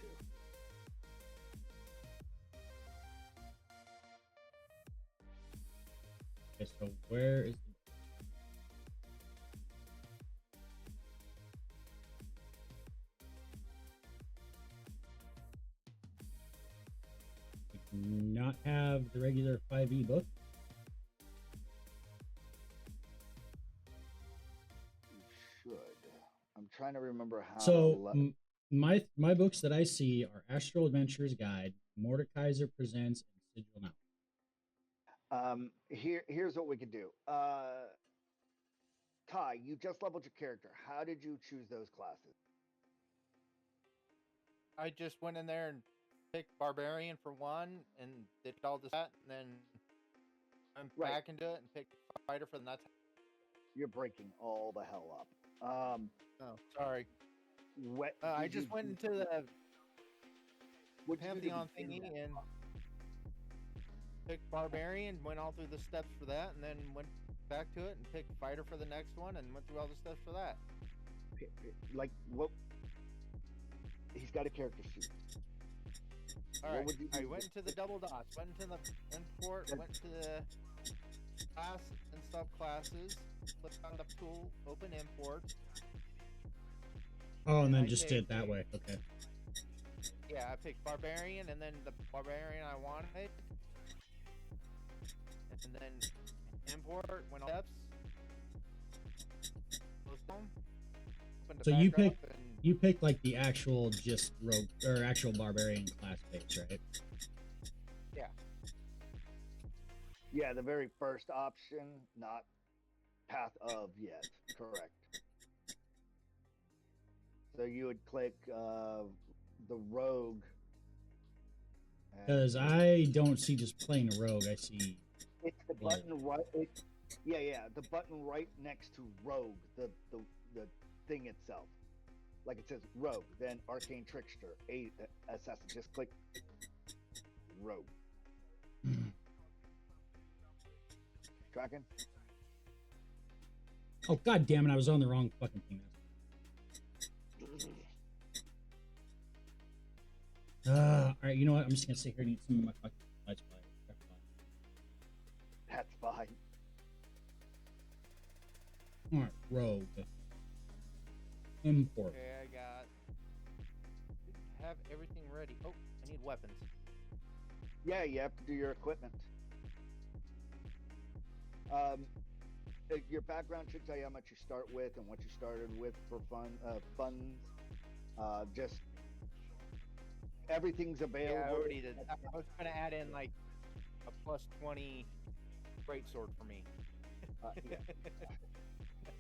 Okay, so where is the... 5e book? You should. I'm trying to remember how. So my books that I see are Astral Adventures Guide, Mordekaiser Presents, and Sigil Now. Here's what we could do. Kai, you just leveled your character. How did you choose those classes? I just went in there and picked barbarian for one, and did all this that, and then I'm Right. back into it and picked fighter for the nuts. You're breaking all the hell up. Oh, sorry. What? I did you just went do- into the what'd you do to Pantheon begin thingy that? and picked barbarian, went all through the steps for that, and then went back to it and picked fighter for the next one, and went through all the steps for that. Like what? He's got a character sheet. All What right, would you I do? went into the double dots, went into the import, went to the class and subclasses, clicked on the tool, open import. Oh, and And then I just did it picked- that way. Okay. Yeah, I picked barbarian, and then the barbarian I wanted, and then import, went all steps, closed them, opened it So you back picked up, and you picked like the actual just rogue or actual barbarian class base, right? Yeah, the very first option, not path of yet. Correct. So you would click the rogue. and Because I don't see just plain rogue. I see. it's the Blood. button right. Yeah, the button right next to rogue, the thing itself. Like it says rogue, then arcane trickster, assassin. Just click rogue. Tracking? Oh god damn it! I was on the wrong fucking thing. All right, you know what? I'm just gonna sit here and eat some of my fucking let's play. That's fine. All right, rogue. Import. okay, I have everything ready. Oh, I need weapons. Yeah, you have to do your equipment. Your background should tell you how much you start with and what you started with for funds. Just everything's available. Yeah, I already did. I was gonna add in like a plus 20 greatsword for me. Yeah.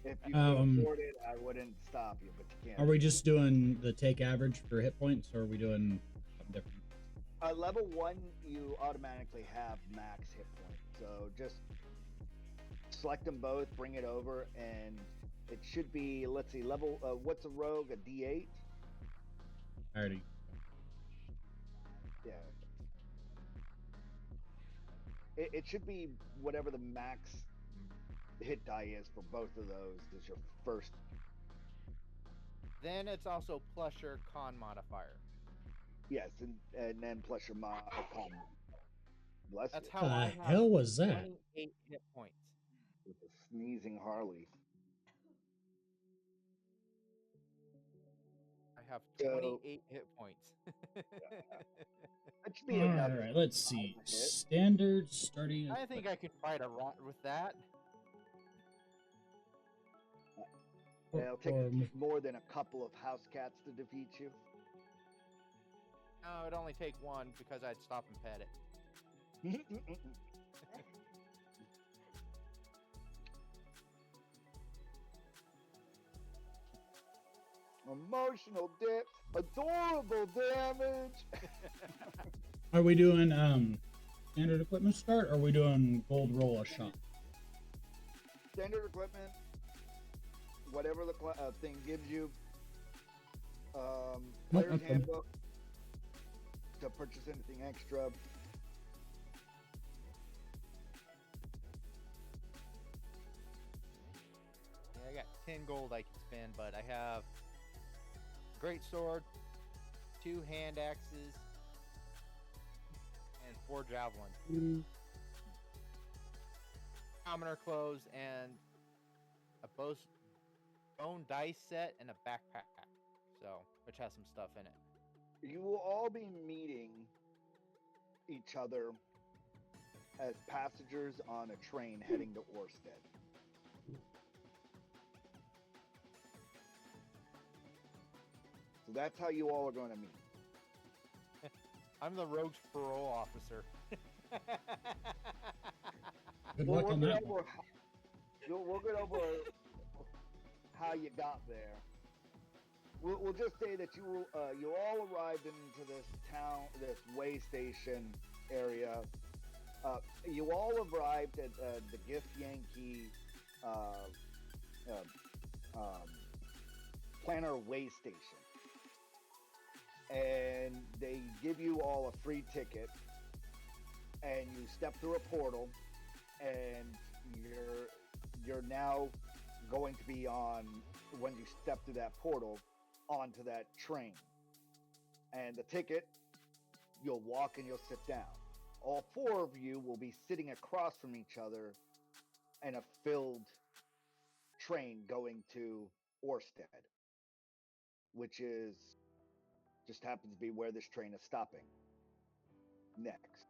If you can afford it, I wouldn't stop you, but you can't. Are we just doing the take average for hit points, or are we doing something different? Level 1, you automatically have max hit points. So just select them both, bring it over, and it should be, let's see, level, what's a rogue? A D8? Alrighty. Yeah. It should be whatever the max hit die is for both of those is your first. Then it's also plus your con modifier. Yes, and then plus your con. Bless That's you. how I have hell was that? 28 hit points. With the sneezing Harley. I have So- 28 hit points. That should be All enough. right, let's see. Hit. Standard starting. I think I could fight a rat with that. It'll take more than a couple of house cats to defeat you. No, it'd only take one because I'd stop and pet it. Emotional dip, adorable damage. Are we doing standard equipment start, or are we doing gold roll a shot? Standard equipment, whatever the thing gives you. Player's okay. handbook to purchase anything extra. Yeah, I got 10 gold I can spend, but I have great sword, 2 hand axes, and 4 javelins. Commoner clothes and a bone dice set and a backpack, which has some stuff in it. You will all be meeting each other as passengers on a train heading to Orsted. So that's how you all are going to meet. I'm the rogue's parole officer. Good luck on that one. We'll get over how you got there. We'll just say that you all arrived into this town, this way station area. You all arrived at the Gift Yankee Planner way station, and they give you all a free ticket, and you step through a portal, and you're now going to be on, when you step through that portal, onto that train. And the ticket, you'll walk and you'll sit down. All four of you will be sitting across from each other in a filled train going to Orsted, which just happens to be where this train is stopping next.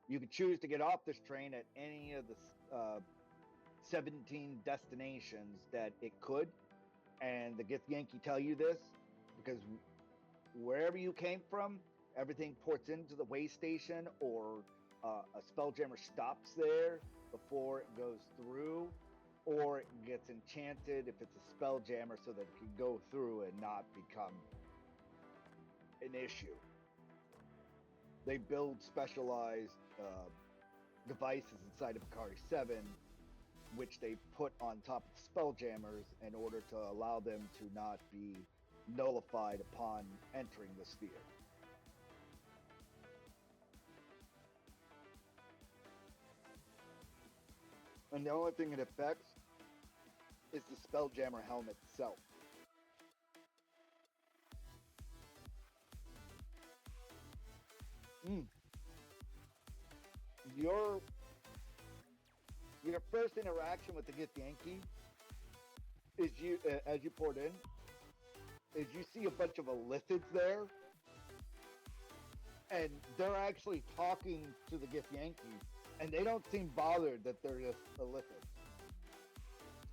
You can choose to get off this train at any of the 17 destinations that it could, and the Gift Yankee tell you this because wherever you came from, everything ports into the way station, or a Spelljammer stops there before it goes through, or it gets enchanted if it's a Spelljammer so that it can go through and not become an issue. They build specialized devices inside of Brakara-7, which they put on top of Spelljammers in order to allow them to not be nullified upon entering the sphere. And the only thing it affects is the Spelljammer helmet itself. Your first interaction with the Gift Yankee is as you poured in, is you see a bunch of Illithids there, and they're actually talking to the Gift Yankee, and they don't seem bothered that they're just Illithids.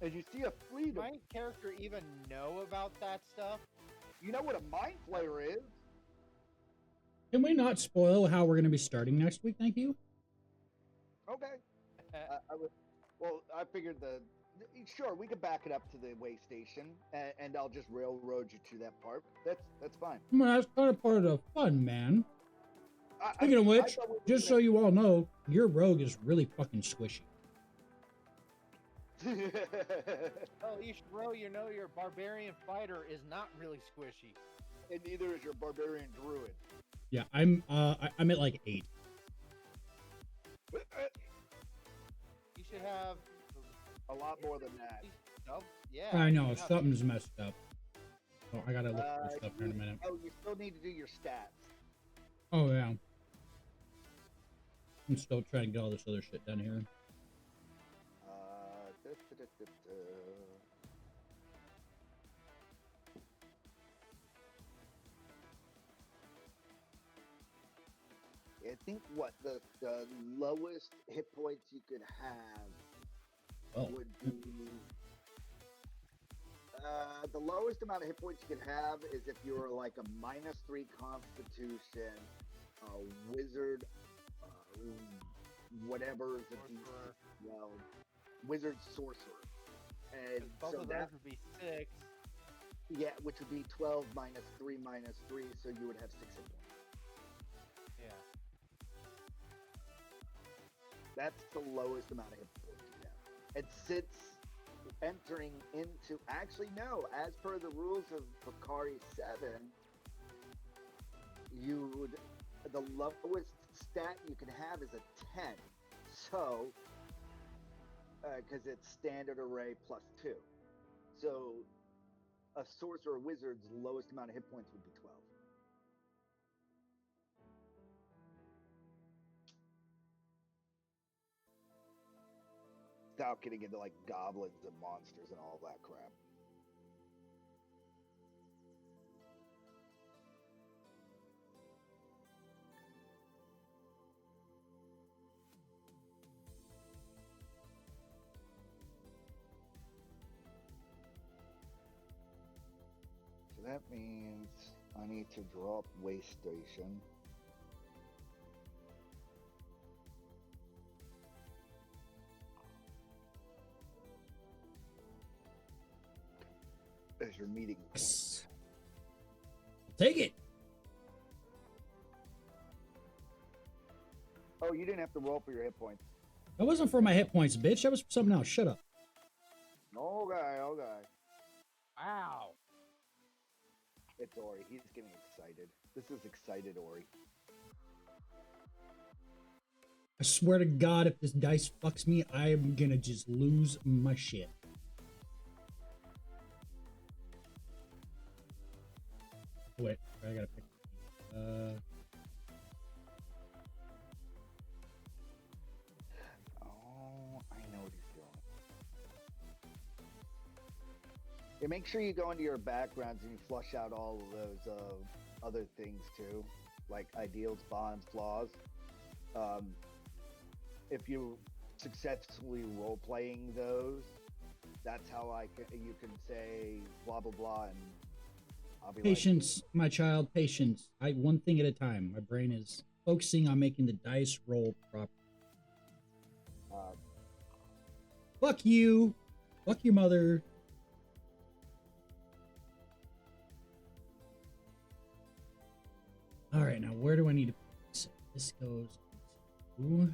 And you see a fleet Does my character even know about that stuff? You know what a Mind Flayer is? Can we not spoil how we're going to be starting next week? Thank you. Okay. I figured sure, we could back it up to the way station, and I'll just railroad you to that part. That's fine. Well, that's kind of part of the fun, man. Speaking of which, just so you all know, your rogue is really fucking squishy. Oh, you should know, your barbarian fighter is not really squishy. And neither is your barbarian druid. Yeah, I'm at like 8. You should have a lot more than that. Oh, yeah. I know, something's messed up. Oh, I gotta look at this stuff here in a minute. Oh, you still need to do your stats. Oh, yeah. I'm still trying to get all this other shit done here. I think the lowest hit points you could have would be the lowest amount of hit points you could have is if you were like a -3 Constitution, wizard, whatever the wizard sorcerer, and both so of that those would be 6. Yeah, which would be 12 -3 -3, so you would have 6 hit points. Yeah. That's the lowest amount of hit points you have. And since entering into, actually no, as per the rules of Brakara-7, the lowest stat you can have is a 10. So, because it's standard array +2. So, a sorcerer wizard's lowest amount of hit points would be 12. Without getting into like goblins and monsters and all that crap. that means I need to drop waste station. As your meeting point. Take it. Oh, you didn't have to roll for your hit points. That wasn't for my hit points, bitch. That was for something else. Shut up. Okay, okay. Wow. It's Ori. He's getting excited. This is excited Ori. I swear to God, if this dice fucks me, I'm gonna just lose my shit. Wait, I gotta pick. Oh, I know what he's doing. Yeah, make sure you go into your backgrounds and you flush out all of those other things too, like ideals, bonds, flaws. If you successfully role playing those, that's how you can say blah blah blah, and I'll be Patience, my child, patience. One thing at a time. My brain is focusing on making the dice roll properly. Fuck you. Fuck your mother. All right, now where do I need to put this? This goes into...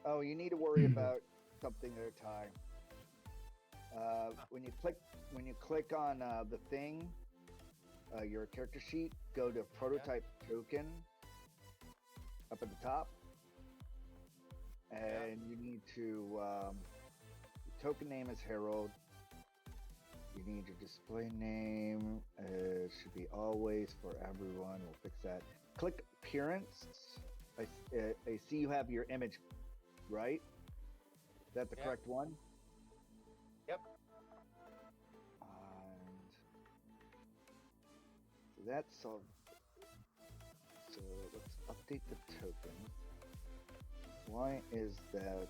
Oh, you need to worry about something at a time. When you click on the thing, your character sheet, go to prototype token up at the top, and you need to token name is Herald. You need your display name. It should be always for everyone. We'll fix that. Click appearance. I see you have your image, right? Is that the correct one? Yep. And so that's all. So let's update the token. Why is that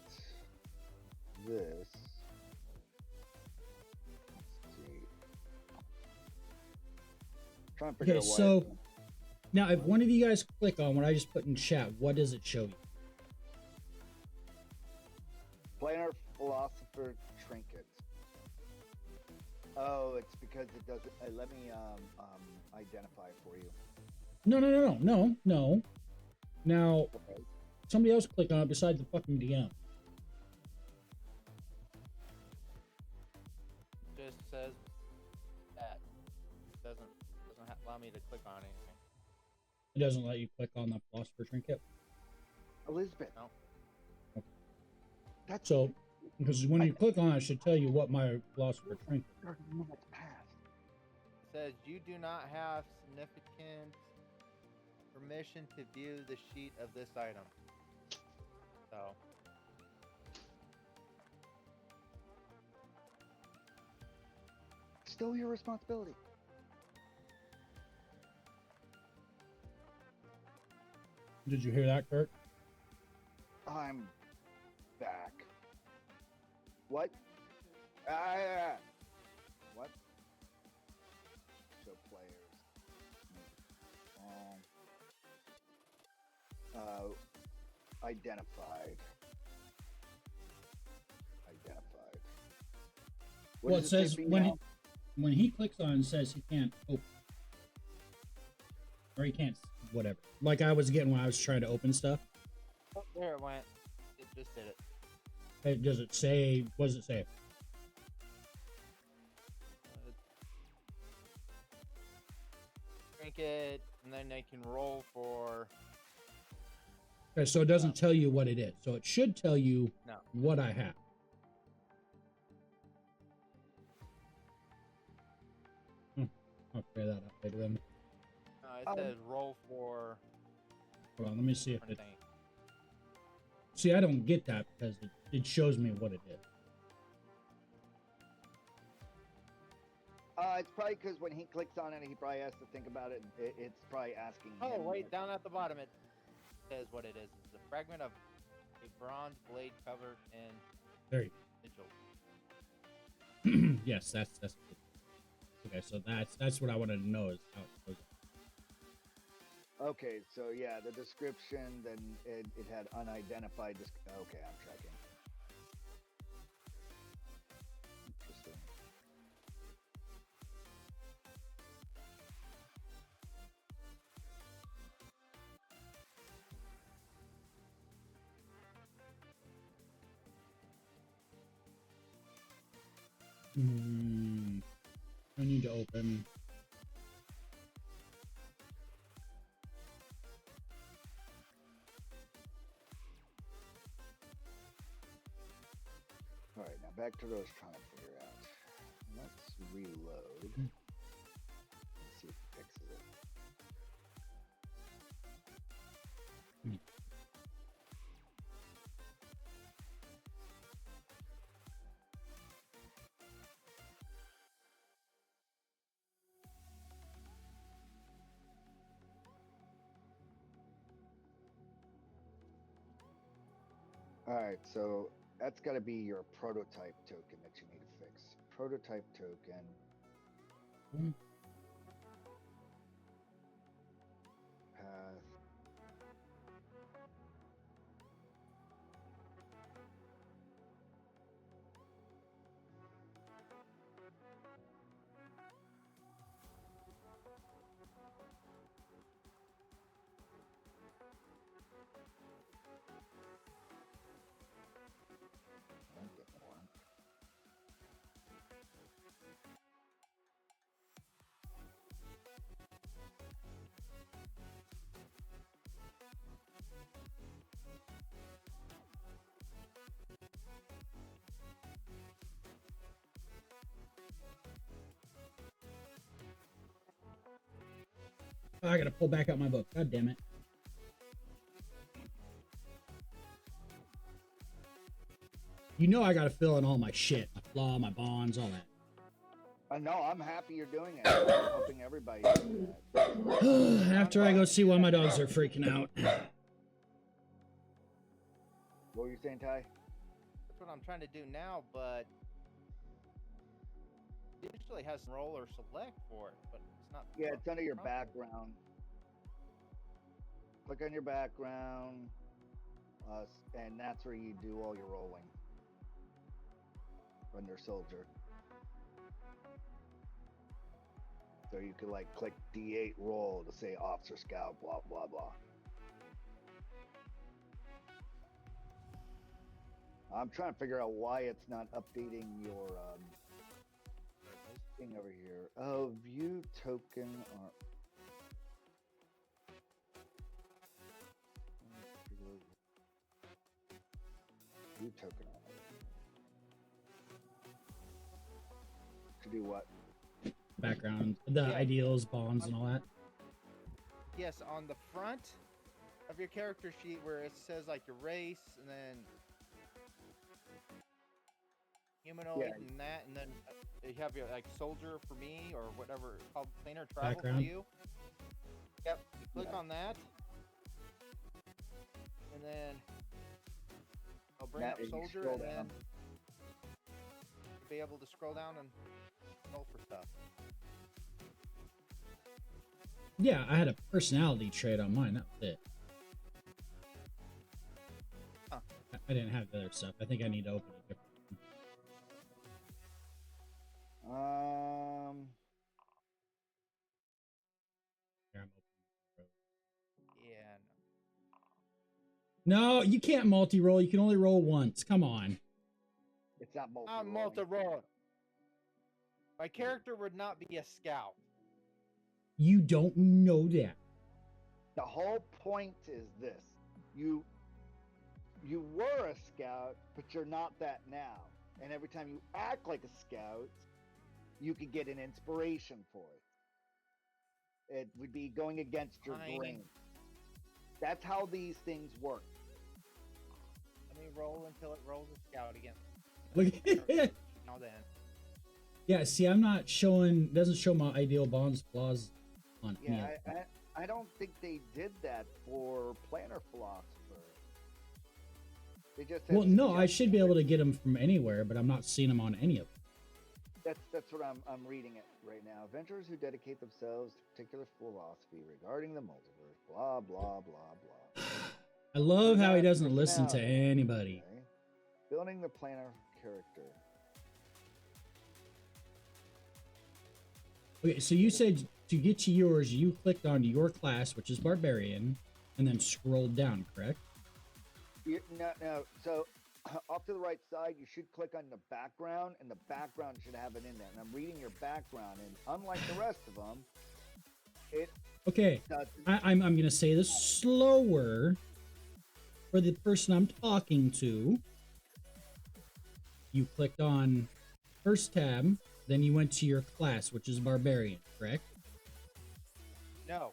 this? Let's see. Trying to figure out why. So now if one of you guys click on what I just put in chat, what does it show you? Planar philosopher trinket. Oh, it's because it doesn't. Let me identify it for you. No. Now, Okay. somebody else click on it besides the fucking DM. Just says that. Doesn't allow me to click on anything. It doesn't let you click on the philosopher trinket. Elizabeth. No. Okay. That's So, because when you click on it, it should tell you what my philosopher trinket is. 30 minutes past. It says you do not have significant permission to view the sheet of this item. So Still your responsibility. Did you hear that, Kurt? I'm back. What? What? Show players. Identified. What Well, it does say says be when now? when he clicks on it, it says he can't open. Or he can't, whatever. Like I was getting when I was trying to open stuff. oh, there it went. It just did it. Hey, does it say, what does it say? Trinket, and then they can roll for. Okay, so it doesn't tell you what it is. So it should tell you No. what I have. I'll clear that up later then. It says roll for. Hold on, let me see if different it... thing. See, I don't get that because it shows me what it is. It's probably because when he clicks on it, he probably has to think about it. It's probably asking Oh, him. wait, down at the bottom it says what it is. It's a fragment of a bronze blade covered in There you sigil. go. Yes, that's okay. So that's what I wanted to know is how it goes. Okay, so yeah, the description, then it had unidentified. Okay, I'm tracking. Interesting. I need to open. All right, now back to what I was trying to figure out. Let's reload. Let's see if it fixes it. All right, so that's got to be your prototype token that you need to fix. Prototype token. Path. I'll get one. Oh, I gotta pull back out my book. God damn it. You know I gotta fill in all my shit. My flaw, my bonds, all that. No, I'm happy you're doing it. I'm hoping everybody does that. After I go see why my dogs are freaking out. What were you saying, Ty? That's what I'm trying to do now, but it usually has roll or select for it, but it's not. Yeah, it's under your prompted. background. Click on your background, and that's where you do all your rolling. Under soldier. So you could like click D8 roll to say officer scout, blah blah blah. I'm trying to figure out why it's not updating your thing over here. Oh, view token or view token. To do what? Background, the Yeah. ideals, bonds, and all that. Yes, on the front of your character sheet where it says like your race and then humanoid Yeah. and that, and then you have your like soldier for me or whatever it's called, planar travel Background. for you. Yep, you click Yeah. on that, and then I'll bring Matt, up if you soldier, scroll and then down. you'll be able to scroll down and roll for stuff. Yeah, I had a personality trait on mine. That was it. Huh. I didn't have the other stuff. I think I need to open a different one. Here, I'm opening. Yeah, No, you can't multi-roll. You can only roll once. Come on. It's not multi. I'm multi-roll. My character would not be a scout. You don't know that. The whole point is this: you were a scout, but you're not that now. And every time you act like a scout, you could get an inspiration for it. It would be going against your Fine. grain. That's how these things work. Let me roll until it rolls a scout again. Look. Now then. Yeah, see, I'm not showing. Doesn't show my ideal bonds flaws on any Yeah, of them. I don't think they did that for Planner Philosopher. They just Well, no, I should be able to get them from anywhere, but I'm not seeing them on any of them. That's what I'm reading it right now. Adventurers who dedicate themselves to particular philosophy regarding the multiverse, blah blah blah blah. I love how he doesn't listen to anybody. Okay. Building the planner character. Okay, so you said to get to yours, you clicked on your class, which is Barbarian, and then scrolled down, correct? No. So off to the right side, you should click on the background, and the background should have it in there. And I'm reading your background, and unlike the rest of them, it. Okay, I'm gonna say this slower for the person I'm talking to. You clicked on first tab, then you went to your class, which is Barbarian, correct? No.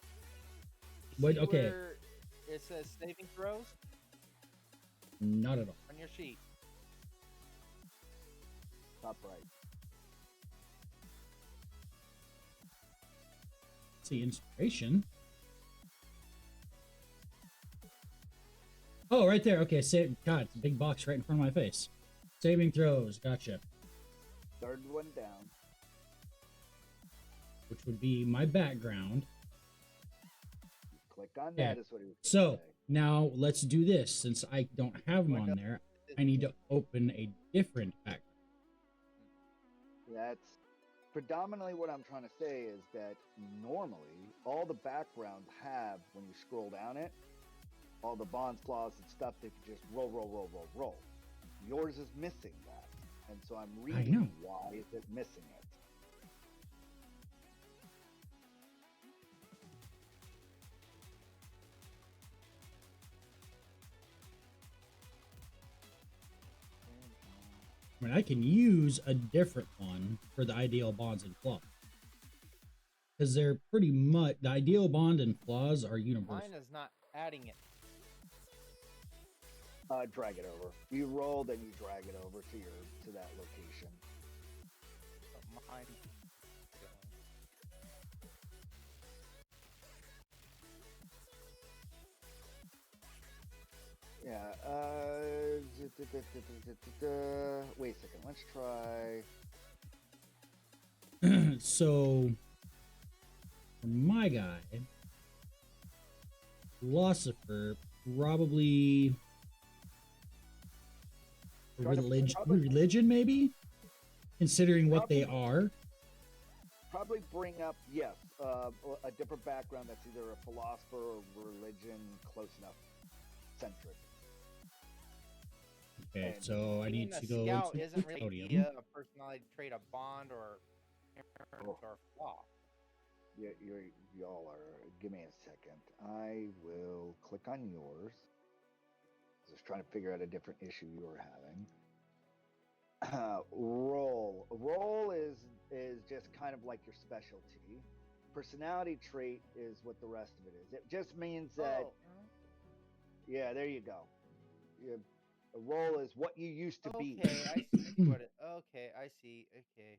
What? Okay. It says saving throws Not at all. on your sheet. Top right. See, inspiration. Oh, right there. Okay, God, it's a big box right in front of my face. Saving throws. Gotcha. Third one down. Which would be my background. Click on Yeah. that. Is what he was So say. now let's do this. Since I don't have them on there, I need to open a different background. That's predominantly what I'm trying to say is that normally all the backgrounds have, when you scroll down it, all the bonds, flaws, and stuff that you just roll. Yours is missing that. And so I'm reading why is it missing it. I mean, I can use a different one for the ideal bonds and flaws. Because they're pretty much, the ideal bond and flaws are universal. Mine is not adding it. Drag it over. You roll, then you drag it over to that location. But mine. Yeah, wait a second, let's try. So, for my guy, philosopher, probably religion, maybe? Considering what they are. Probably bring up, yes, a different background that's either a philosopher or religion close enough centric. Okay, so I need to go Scout into isn't the really podium. a personality trait, a bond, or flaw. Yeah, y'all are. Give me a second. I will click on yours. Just trying to figure out a different issue you were having. Role is just kind of like your specialty. Personality trait is what the rest of it is. It just means that. Yeah, there you go. A role is what you used to be. Okay, I see what it. Okay, I see. Okay.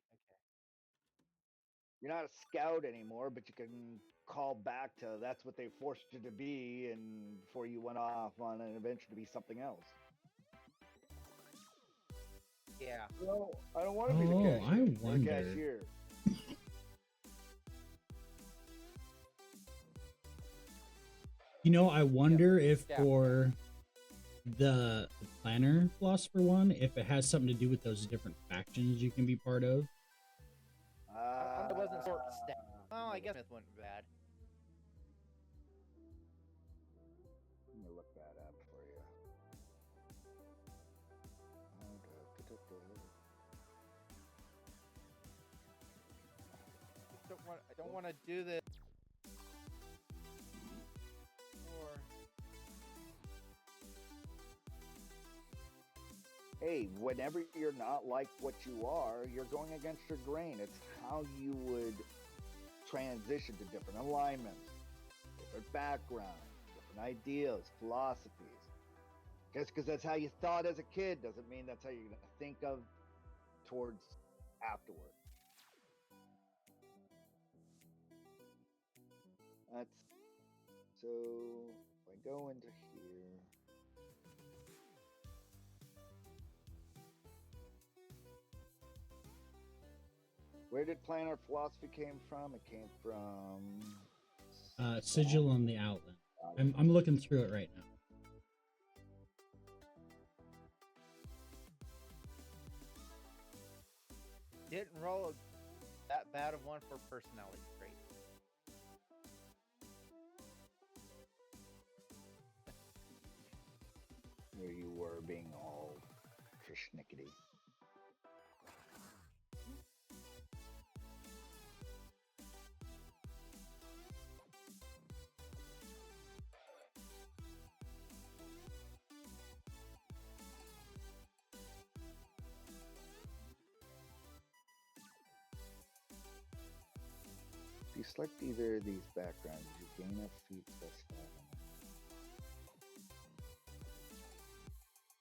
You're not a scout anymore, but you can call back to that's what they forced you to be, and before you went off on an adventure to be something else. Yeah. Well, I don't want to be the cashier. I wonder. The cashier. You know, I wonder if for the planner philosopher one, if it has something to do with those different factions you can be part of. It wasn't short step. Oh, I guess Smith wasn't bad. Let me look that up for you. I don't want to do this. Hey, whenever you're not like what you are, you're going against your grain. It's how you would transition to different alignments, different backgrounds, different ideas, philosophies. Just because that's how you thought as a kid doesn't mean that's how you're going to think of towards afterward. That's so. If I go into here. Where did planar philosophy came from? It came from Sigil on the outlet. I'm looking through it right now. Didn't roll that bad of one for personality trait. Where you were being all trishnickety. If you select either of these backgrounds, you gain a feat specified.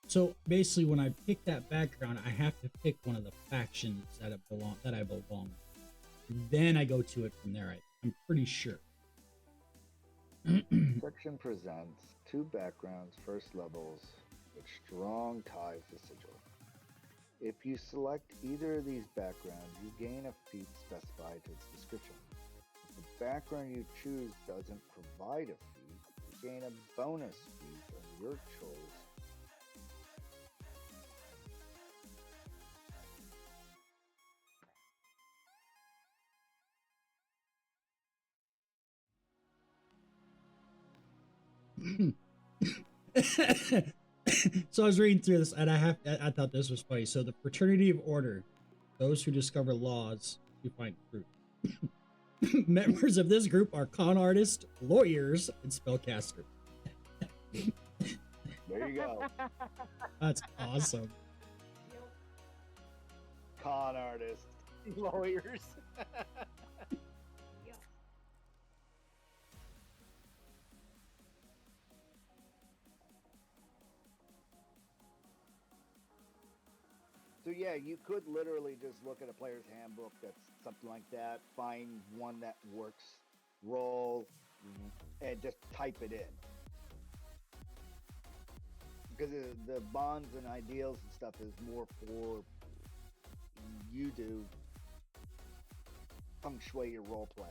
So basically, when I pick that background, I have to pick one of the factions that I belong. Then I go to it from there. I'm pretty sure. Section presents 2 backgrounds, first levels, with strong ties to Sigil. If you select either of these backgrounds, you gain a feat specified to its description. If the background you choose doesn't provide a feat, you gain a bonus feat of your choice. So I was reading through this, and I thought this was funny. So the Fraternity of Order, those who discover laws who find fruit. Members of this group are con artists, lawyers, and spellcasters. There you go. That's awesome. Con artist. Lawyers. So yeah, you could literally just look at a player's handbook that's something like that, find one that works, roll, and just type it in. Because the bonds and ideals and stuff is more for you to feng shui your role play.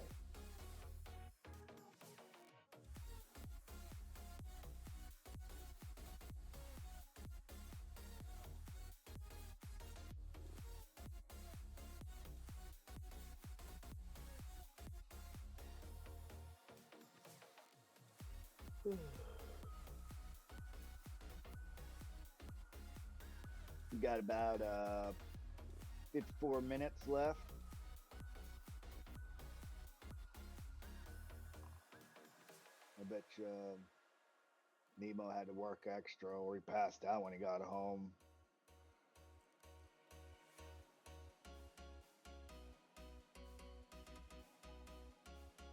We got about 54 minutes left. I bet you Nemo had to work extra, or he passed out when he got home.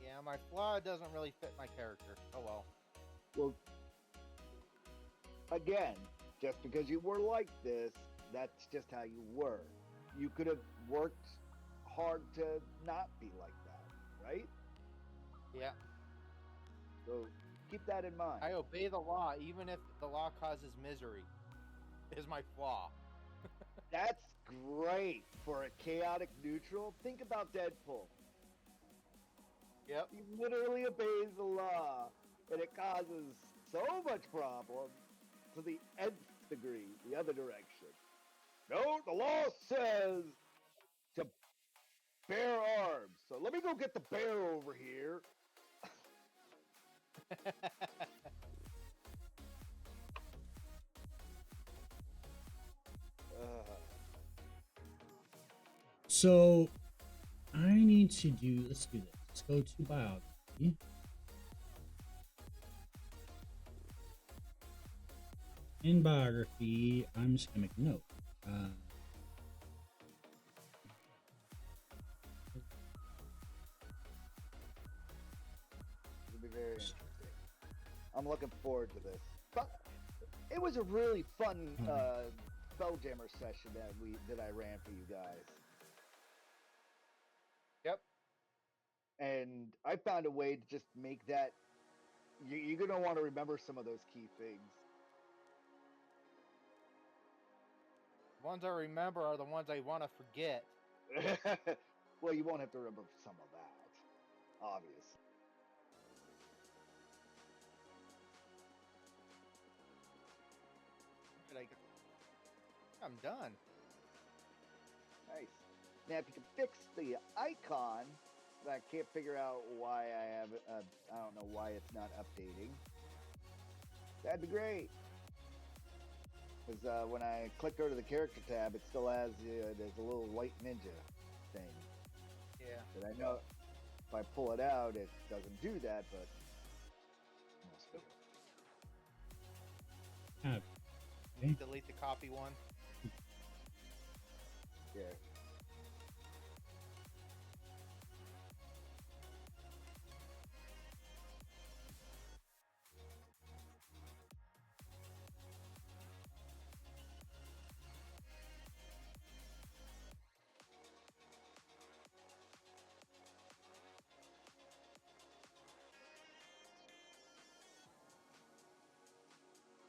Yeah, my flaw doesn't really fit my character. Oh well. Well, again, just because you were like this, that's just how you were. You could have worked hard to not be like that, right? Yeah. So keep that in mind. I obey the law even if the law causes misery. Is my flaw. That's great for a chaotic neutral. Think about Deadpool. Yep. He literally obeys the law, and it causes so much problem to the nth degree, the other direction. No, the law says to bear arms. So let me go get the bear over here. So I need to do. Let's do this. Let's go to biography. In biography, I'm just gonna make a note. It'll be very interesting. I'm looking forward to this. But it was a really fun Spelljammer session that I ran for you guys. Yep. And I found a way to just make that. You're gonna want to remember some of those key things. The ones I remember are the ones I want to forget. Well, you won't have to remember some of that, obviously. I'm done. Nice. Now, if you can fix the icon, I can't figure out why I have. I don't know why it's not updating. That'd be great. Because when I click over to the character tab, it still has there's a little white ninja thing. Yeah. But I know if I pull it out, it doesn't do that. But Delete the copy one. yeah.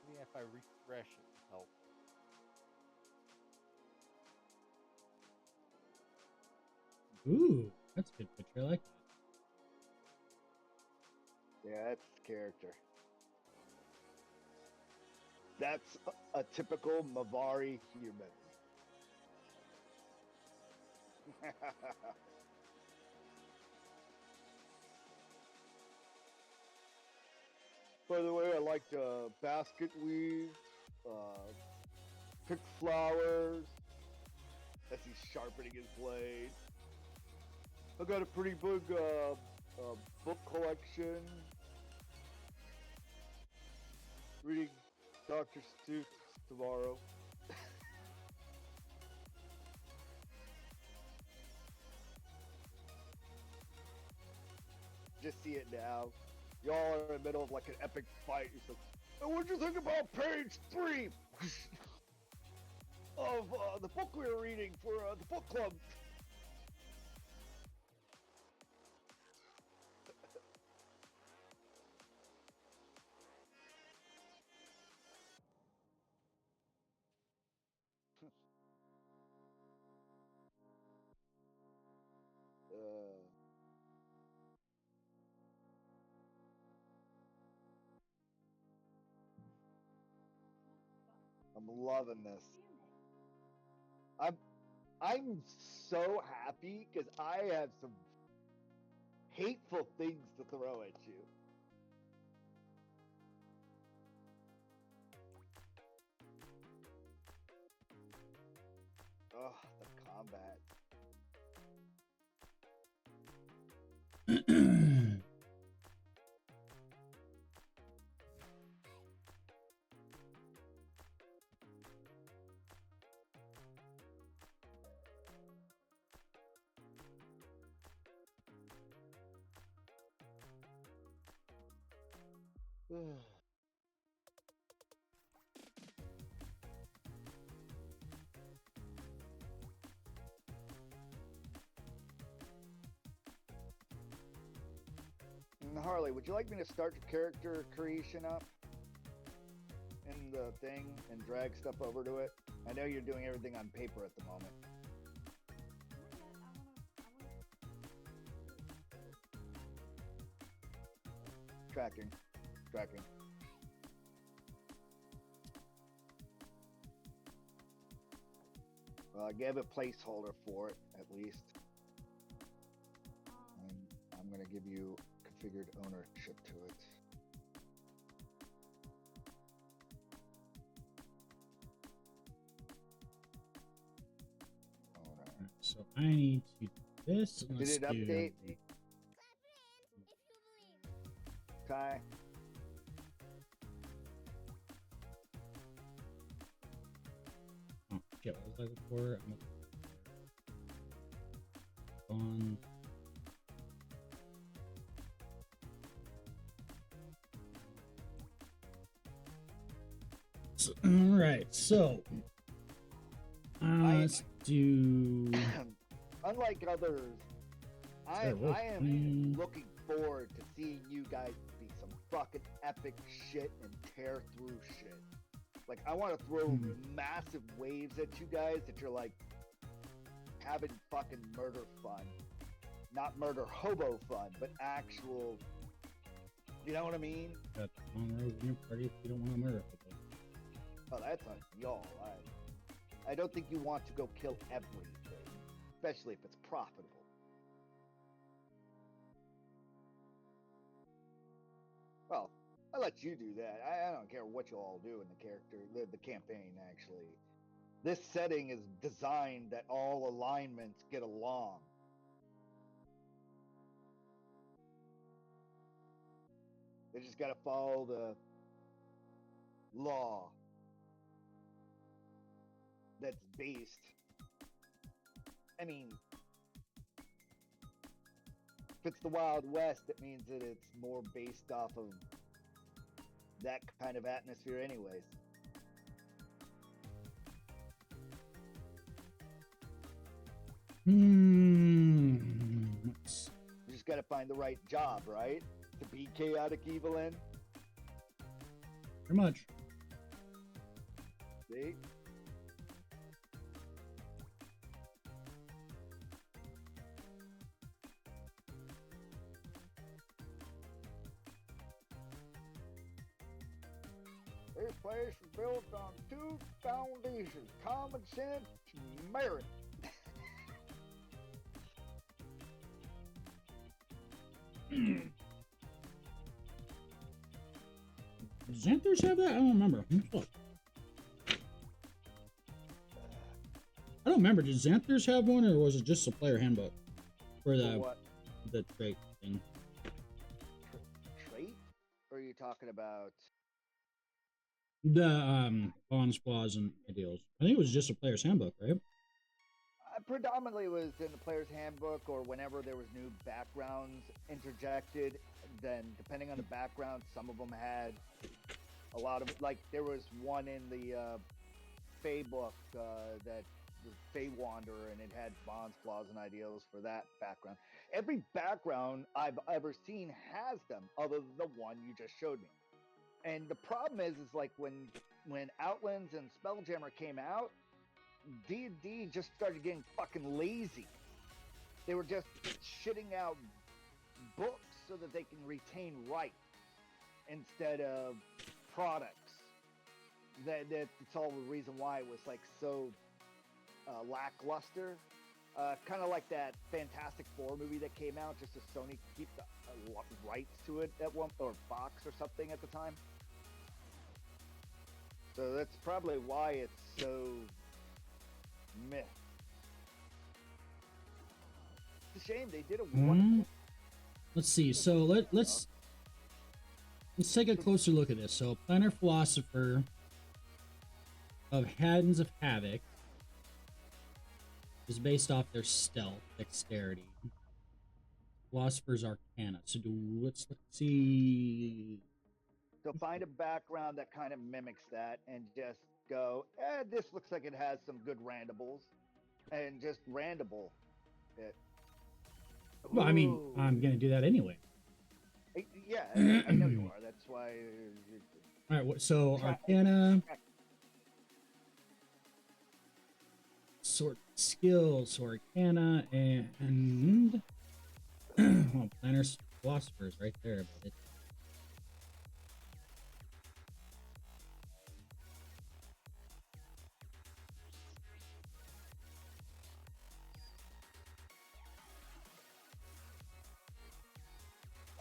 Maybe if I refresh it will help. Ooh, that's a good picture. I like that. Yeah, that's the character. That's a typical Mavari human. By the way, I like to basket weave, pick flowers as he's sharpening his blade. I got a pretty big book collection. Reading Dr. Seuss tomorrow. Just see it now. Y'all are in the middle of like an epic fight. He's like, "Hey, what'd you think about page 3 of the book we were reading for the book club?" I'm loving this. I'm so happy because I have some hateful things to throw at you. Oh, the combat. Harley, would you like me to start your character creation up in the thing and drag stuff over to it? I know you're doing everything on paper at the moment. Tracking. Well, I gave a placeholder for it, at least. And I'm going to give you configured ownership to it. Right, so I need to do this. And Did let's it update? Kai? Oh, shit, what was I looking for? On. All right, so let's do. Unlike others, Sure, roll I am 20. looking forward to seeing you guys be some fucking epic shit and tear through shit. Like, I want to throw massive waves at you guys that you're like having fucking murder fun. Not murder hobo fun, but actual. You know what I mean? Got the long road in your party if you don't want to murder people. Oh, that's on y'all. I don't think you want to go kill everything, especially if it's profitable. Well, I let you do that. I don't care what you all do in the character, the campaign. Actually, this setting is designed that all alignments get along. They just got to follow the law that's based. I mean, if it's the Wild West, it means that it's more based off of that kind of atmosphere, anyways. You just got to find the right job, right? To be chaotic evil in. Pretty much. See? This place is built on two foundations: common sense and merit. Does Xanthers have that? I don't remember. Look. I don't remember. Did Xanthers have one, or was it just a player handbook for the what? the trait thing? Trait? Or are you talking about? The bonds, flaws, and ideals. I think it was just a player's handbook, right? Predominantly was in the player's handbook, or whenever there was new backgrounds interjected. Then, depending on the background, some of them had a lot of, like, there was one in the Fey book that was Fey Wanderer, and it had bonds, flaws, and ideals for that background. Every background I've ever seen has them, other than the one you just showed me. And the problem is like when Outlands and Spelljammer came out, D&D just started getting fucking lazy. They were just shitting out books so that they can retain rights instead of products. That's all the reason why it was like so lackluster. Kind of like that Fantastic Four movie that came out just so Sony could keep the rights to it at one, or Fox or something at the time. So that's probably why it's so meh. It's a shame. They did a wonderful. Let's see. So let's take a closer look at this. So, Planner Philosopher of Haddons of Havoc is based off their stealth, dexterity. Philosopher's Arcana. So let's see. So find a background that kind of mimics that, and just go, this looks like it has some good randomables, and just randable it. Well, I mean, I'm gonna do that anyway. Yeah, I know you are. That's why. All right. So Arcana, sort skills, Arcana, and well, Planner's Philosophers right there. But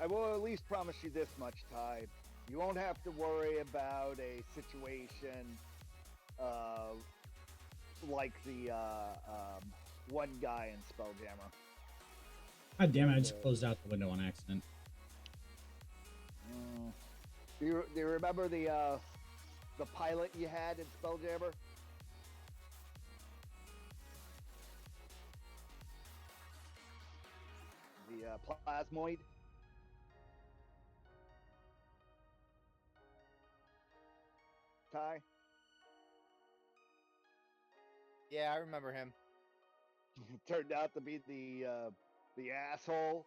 I will at least promise you this much, Ty. You won't have to worry about a situation like the one guy in Spelljammer. God damn it! I just closed out the window on accident. Do you remember the pilot you had in Spelljammer? The plasmoid? Ty? Yeah, I remember him. Turned out to be the The asshole.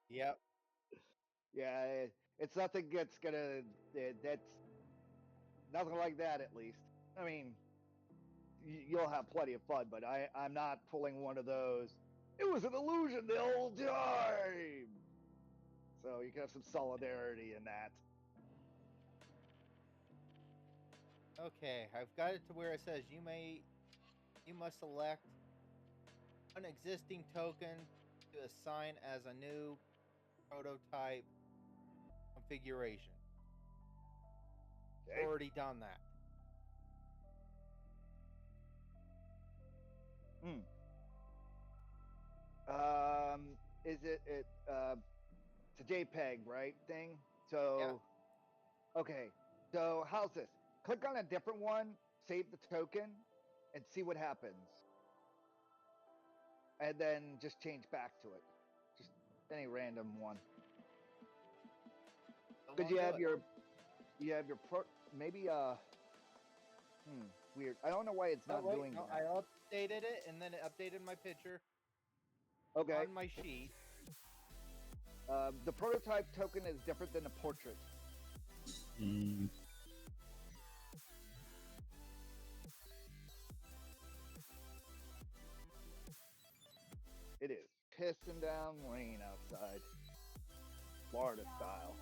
Yep. Yeah, it's nothing that's gonna. That's nothing like that, at least. I mean, you'll have plenty of fun, but I'm not pulling one of those. It was an illusion the whole time. So you can have some solidarity in that. Okay, I've got it to where it says you must select an existing token to assign as a new prototype configuration. Okay. Already done that. Hmm. Is it it's a JPEG, right? Thing. So okay. So how's this? Click on a different one, save the token, and see what happens. And then just change back to it. Just any random one. Because you have your maybe weird. I don't know why it's not doing no, that. I updated it and then it updated my picture Okay. on my sheet. The prototype token is different than the portrait. Mm. It is pissing down rain outside, Florida style.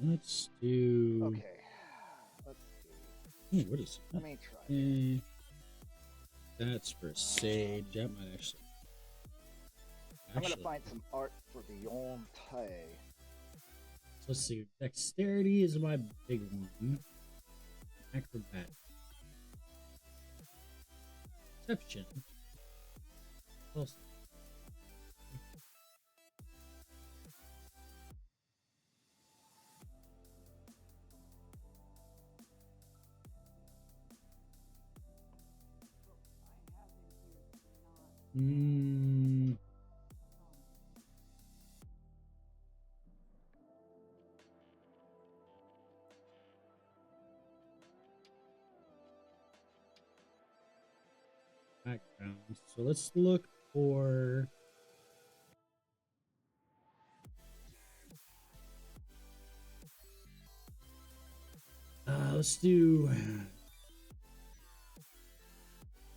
Let's do. Okay. Let's see. Ooh, what is that? Let me try. That's for Sage. That might actually. I'm gonna find some art for the Yontai. So let's see. Dexterity is my big one. Acrobat. Perception. Also. Mm. Background. So let's look for. Let's do.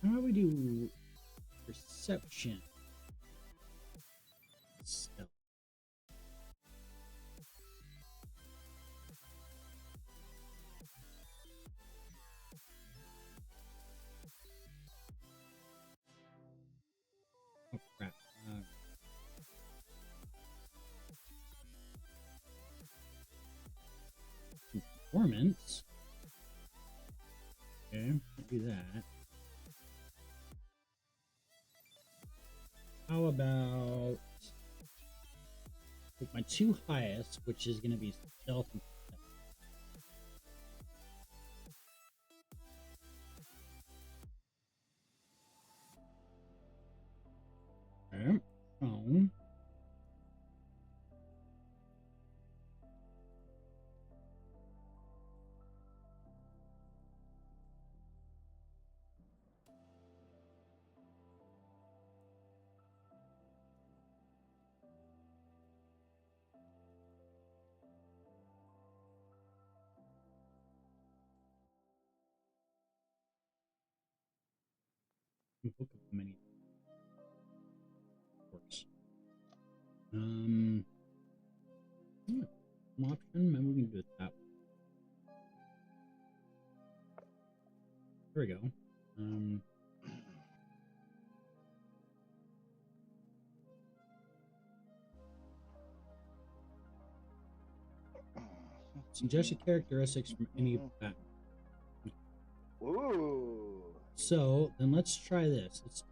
How do we do perception? Stealth. Oh crap. Performance. Okay, do that. How about take my two highest, which is going to be stealth and perception. Okay. Book of many works. Yeah, some option. Maybe we can do it that way. There we go. Suggested characteristics from any background. Ooh. So then let's try this. Let's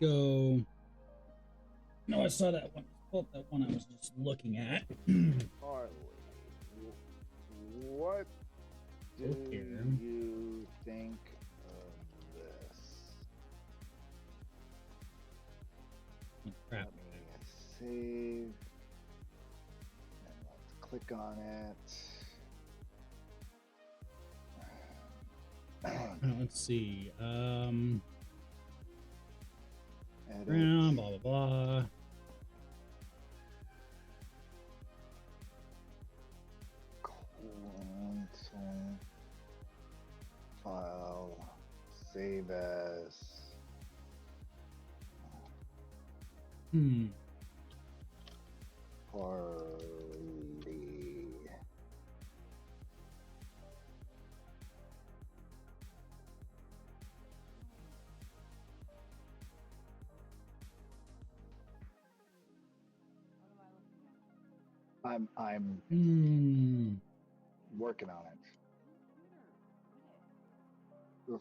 go. No, I saw that one. Well, that one I was just looking at. Harley, what do you think of this? Oh, crap. Let me save. And let's click on it. Let's see. Edit. Blah blah blah. Console file. Save as. Parley. I'm working on it.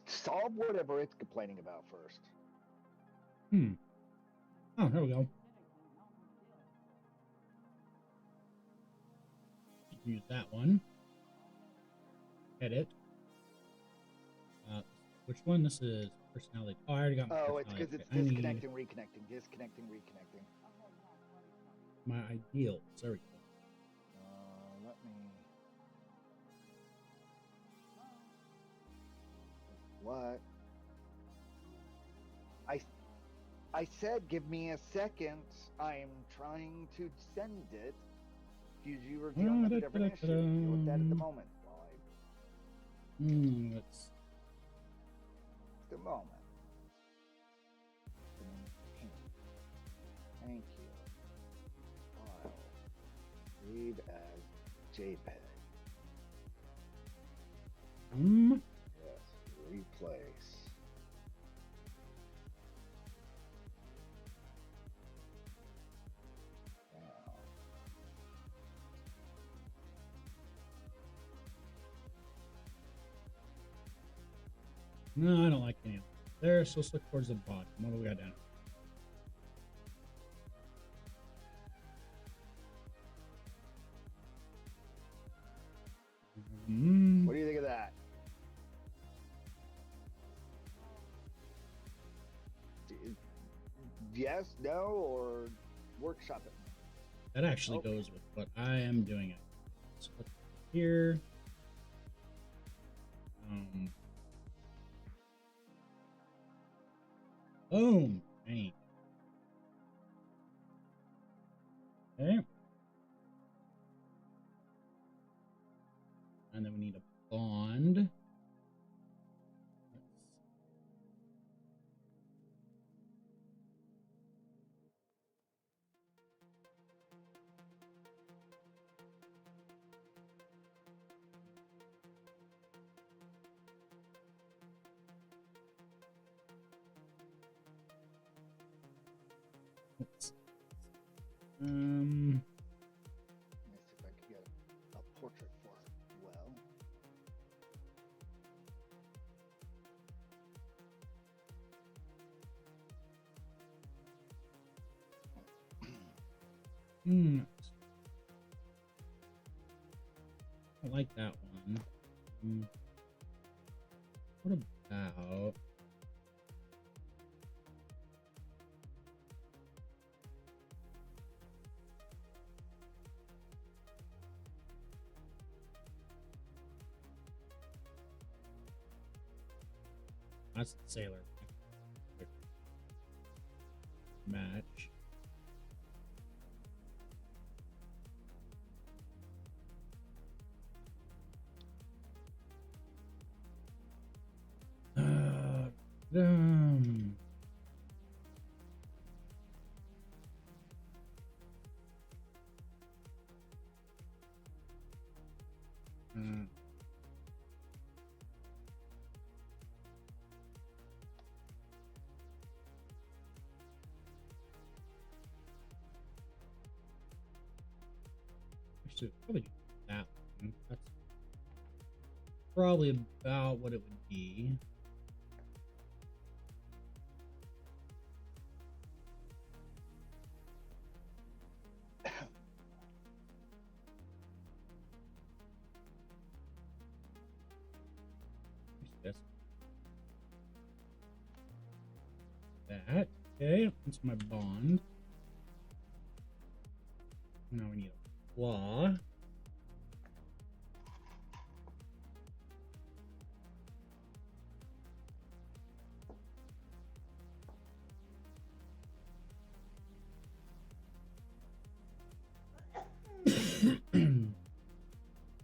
Solve whatever it's complaining about first. Oh, there we go. Use that one. Edit. Which one? This is personality. Oh, I already got my It's personality. because it's I need disconnecting, reconnecting, disconnecting, reconnecting. my ideals. There we go. Let me. What? I said, give me a second. I'm trying to send it. Because you were dealing with a different issue. Deal with that at the moment. Let's. The moment. Thank you. File. Save as JPEG. Yes. Replace. No, I don't like any of them. There, so let's look towards the bottom. What do we got down? What do you think of that? Yes, no, or workshop it? That actually goes with what I am doing. So let's go here. Boom. Dang. Okay. And then we need a bond. Let me see if I can get a portrait for it. Well. I like that one. What about that's the sailor match? Actually, probably do that one. That's probably about what it would be. This. That. Okay, that's my bond. Now we need a flaw.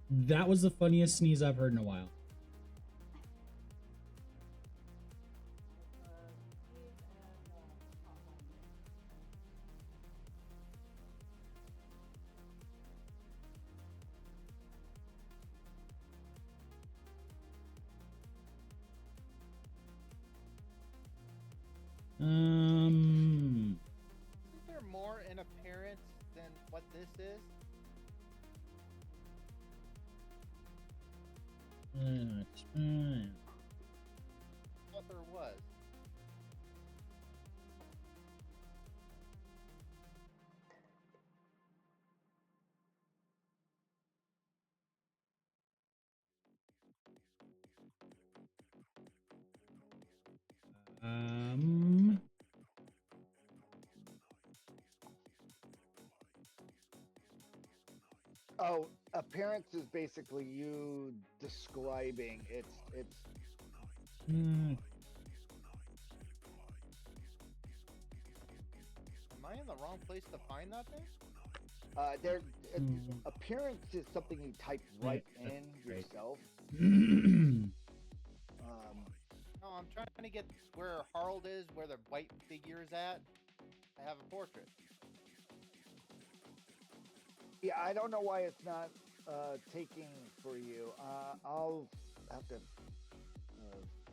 That was the funniest sneeze I've heard in a while. Isn't there more in appearance than what this is? I thought there was. Oh, appearance is basically you describing it's Am I in the wrong place to find that thing? there appearance is something you type right in yourself. No, I'm trying to get where Harold is, where the white figure is at. I have a portrait. Yeah, I don't know why it's not taking for you. I'll have to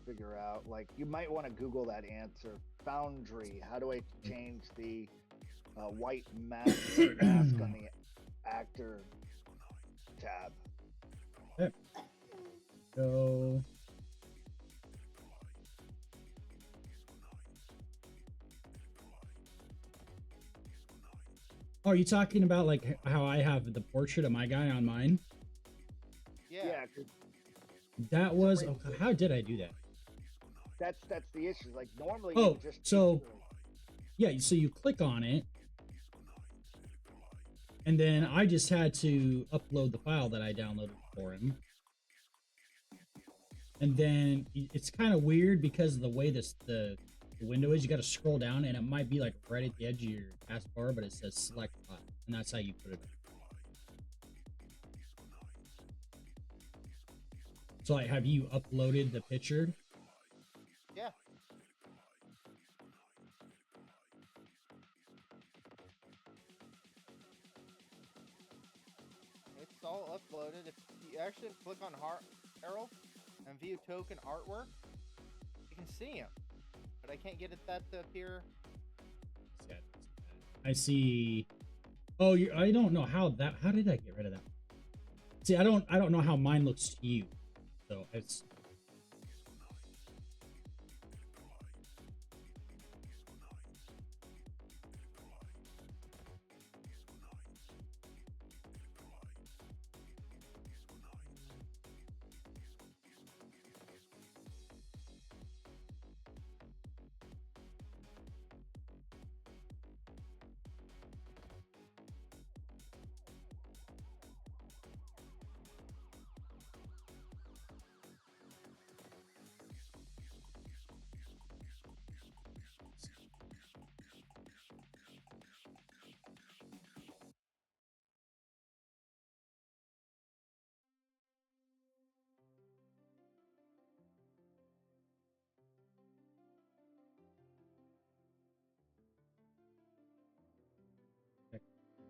figure out. Like, you might want to Google that answer. Foundry. How do I change the white mask on the actor tab? Okay. So. Oh, are you talking about like how I have the portrait of my guy on mine? Yeah. That was how did I do that? That's the issue. Like, normally Oh, you just so yeah, so you click on it, and then I just had to upload the file that I downloaded for him. And then it's kind of weird because of the way the window is. You got to scroll down, and it might be like right at the edge of your taskbar, but it says select file, and that's how you put it up. So, like, have you uploaded the picture? Yeah. It's all uploaded. If you actually click on Harold and view token artwork, you can see him. But I can't get that to appear. I see. Oh, I don't know how that. How did I get rid of that? See, I don't know how mine looks to you. So it's.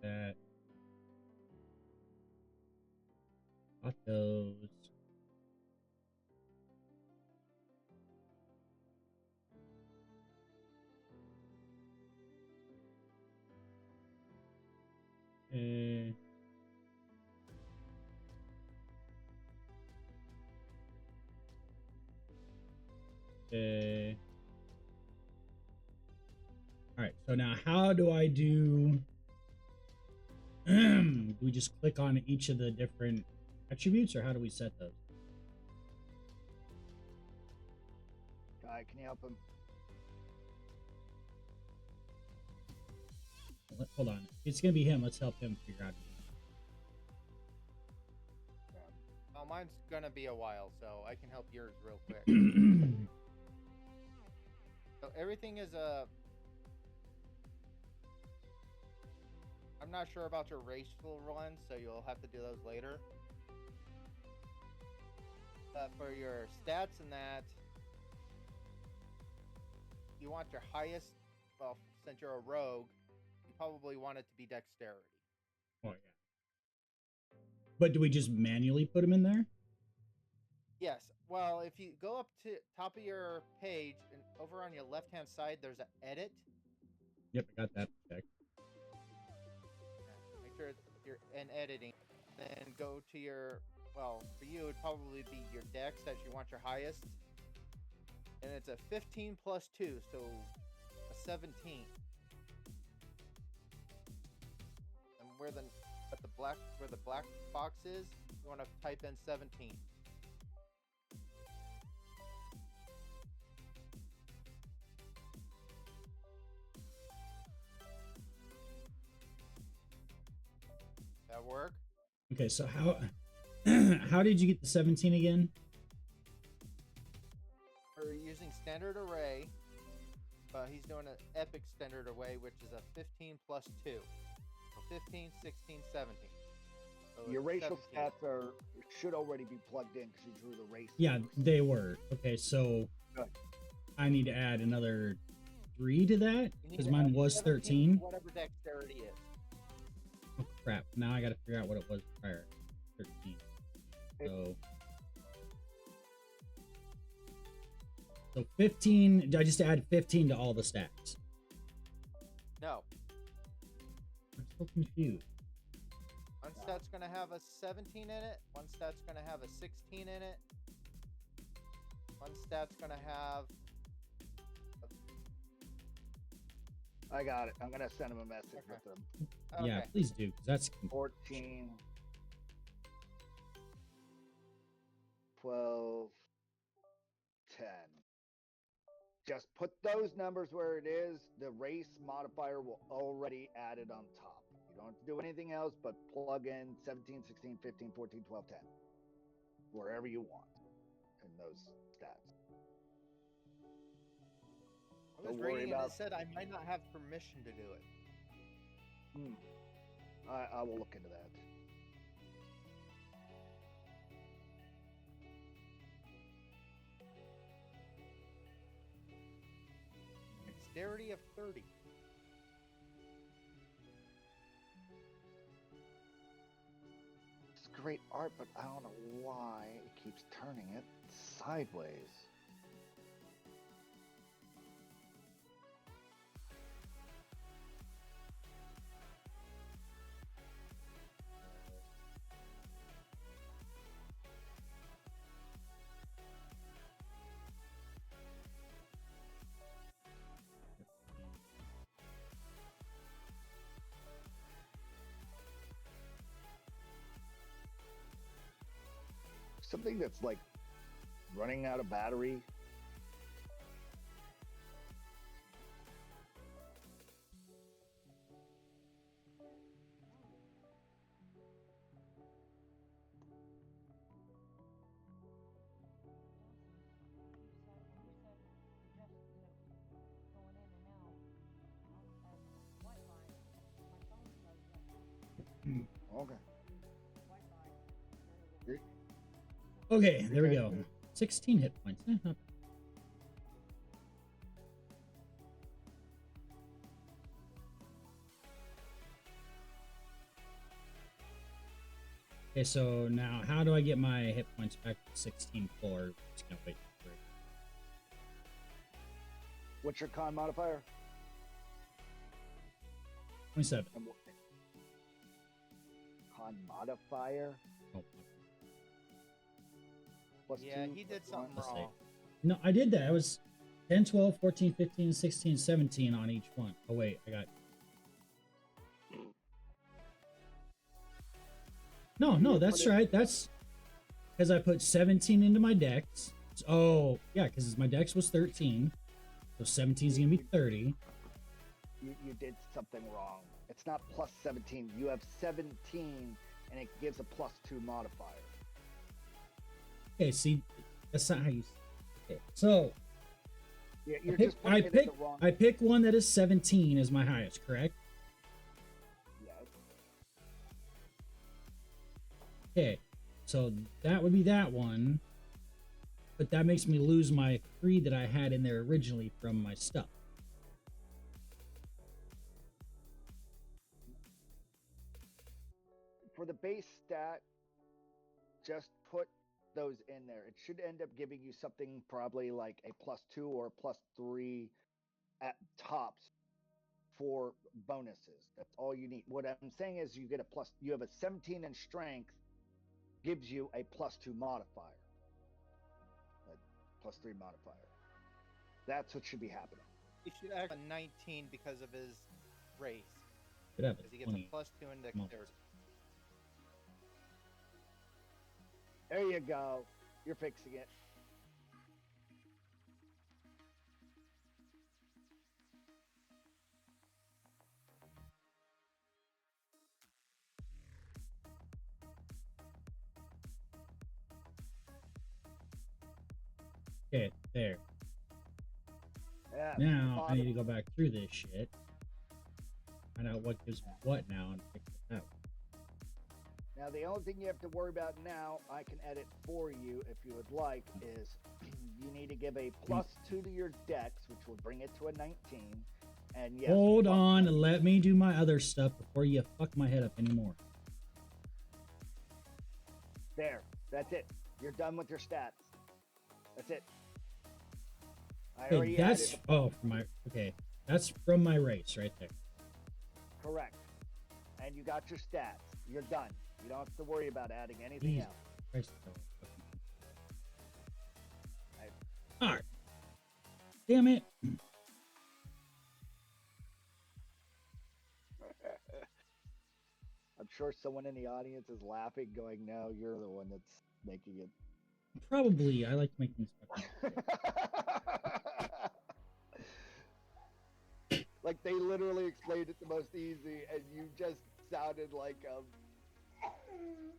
That autos. All right. So now, how do I do? Do we just click on each of the different attributes, or how do we set those? Guy, can you help him? Hold on. It's gonna be him. Let's help him figure out. Well, mine's gonna be a while, so I can help yours real quick. So everything is I'm not sure about your racial ones, so you'll have to do those later. for your stats and that, you want your highest. Well, since you're a rogue, you probably want it to be dexterity. Oh yeah. But do we just manually put them in there? Yes. Well, if you go up to top of your page and over on your left-hand side, there's an edit. Yep, I got that checked. Make sure you're in editing. Then go to your, well, for you, it would probably be your dex that you want your highest. And it's a 15 plus 2, so a 17. And where the black box is, you want to type in 17. That work? Okay, so how how did you get the 17 again? We're using standard array, but he's doing an epic standard array, which is a 15 plus 2. So 15, 16, 17. So Your it's racial 17. stats should already be plugged in because you drew the race. Yeah, they were. Okay, so Good. I need to add another 3 to that You need because to mine add was 17 13. Whatever dexterity is. Oh crap! Now I got to figure out what it was prior. 13. So 15. I just add 15 to all the stats. No. I'm so confused. One stat's going to have a 17 in it. One stat's going to have a 16 in it. One stat's going to have... I got it. I'm gonna send him a message Okay. with them. Yeah, Okay. please do, because that's 14, 12, 10. Just put those numbers where it is. The race modifier will already add it on top. You don't have to do anything else but plug in 17, 16, 15, 14, 12, 10. Wherever you want in those stats. I was Don't worry reading and about- it said I might not have permission to do it. I will look into that. Dexterity of 30. It's great art, but I don't know why it keeps turning it sideways. Something that's like running out of battery. Okay. okay. There we go. 16 hit points. Not bad. Okay, so now how do I get my hit points back to 16 full? Just gonna wait for it. What's your con modifier? 27. Con modifier? Oh, Plus Yeah, 2, he did plus something 1. wrong. no, I did that. I was 10, 12, 14, 15, 16, 17 on each one. Oh, wait. I got... No, that's right. That's because I put 17 into my dex. Oh, yeah, because my dex was 13. So 17 is going to be 30. You did something wrong. It's not plus 17. You have 17, and it gives a plus 2 modifier. Okay, see, that's not how you... Okay, so... Yeah, you're just putting it in the wrong. I pick one that is 17 as my highest, correct? Yes. Okay, so that would be that one. but that makes me lose my 3 that I had in there originally from my stuff. For the base stat, just put those in there. It should end up giving you something probably like a +2 or +3 at tops for bonuses. That's all you need. What I'm saying is you have a 17 in strength, gives you a +2 modifier, a +3 modifier. That's what should be happening. He should have a 19 because of his race. Could have Because a he gets a 20. +2 in dexterity. There you go. You're fixing it. Okay, there. Yeah, Now I need to go back through this shit, find out what gives me what now, and fix it out. Now, the only thing you have to worry about now, I can edit for you if you would like, is you need to give a +2 to your dex, which will bring it to a 19. And yes, Hold on, let me do my other stuff before you fuck my head up anymore. there. That's it. You're done with your stats. That's it. I Okay, already that's added that's from my race right there. correct. And you got your stats. You're done. You don't have to worry about adding anything Jesus else. Christ, no. I- All right. Damn it. I'm sure someone in the audience is laughing, going, "No, you're the one that's making it." Probably. I like making stuff. Like they literally explained it the most easy, and you just sounded like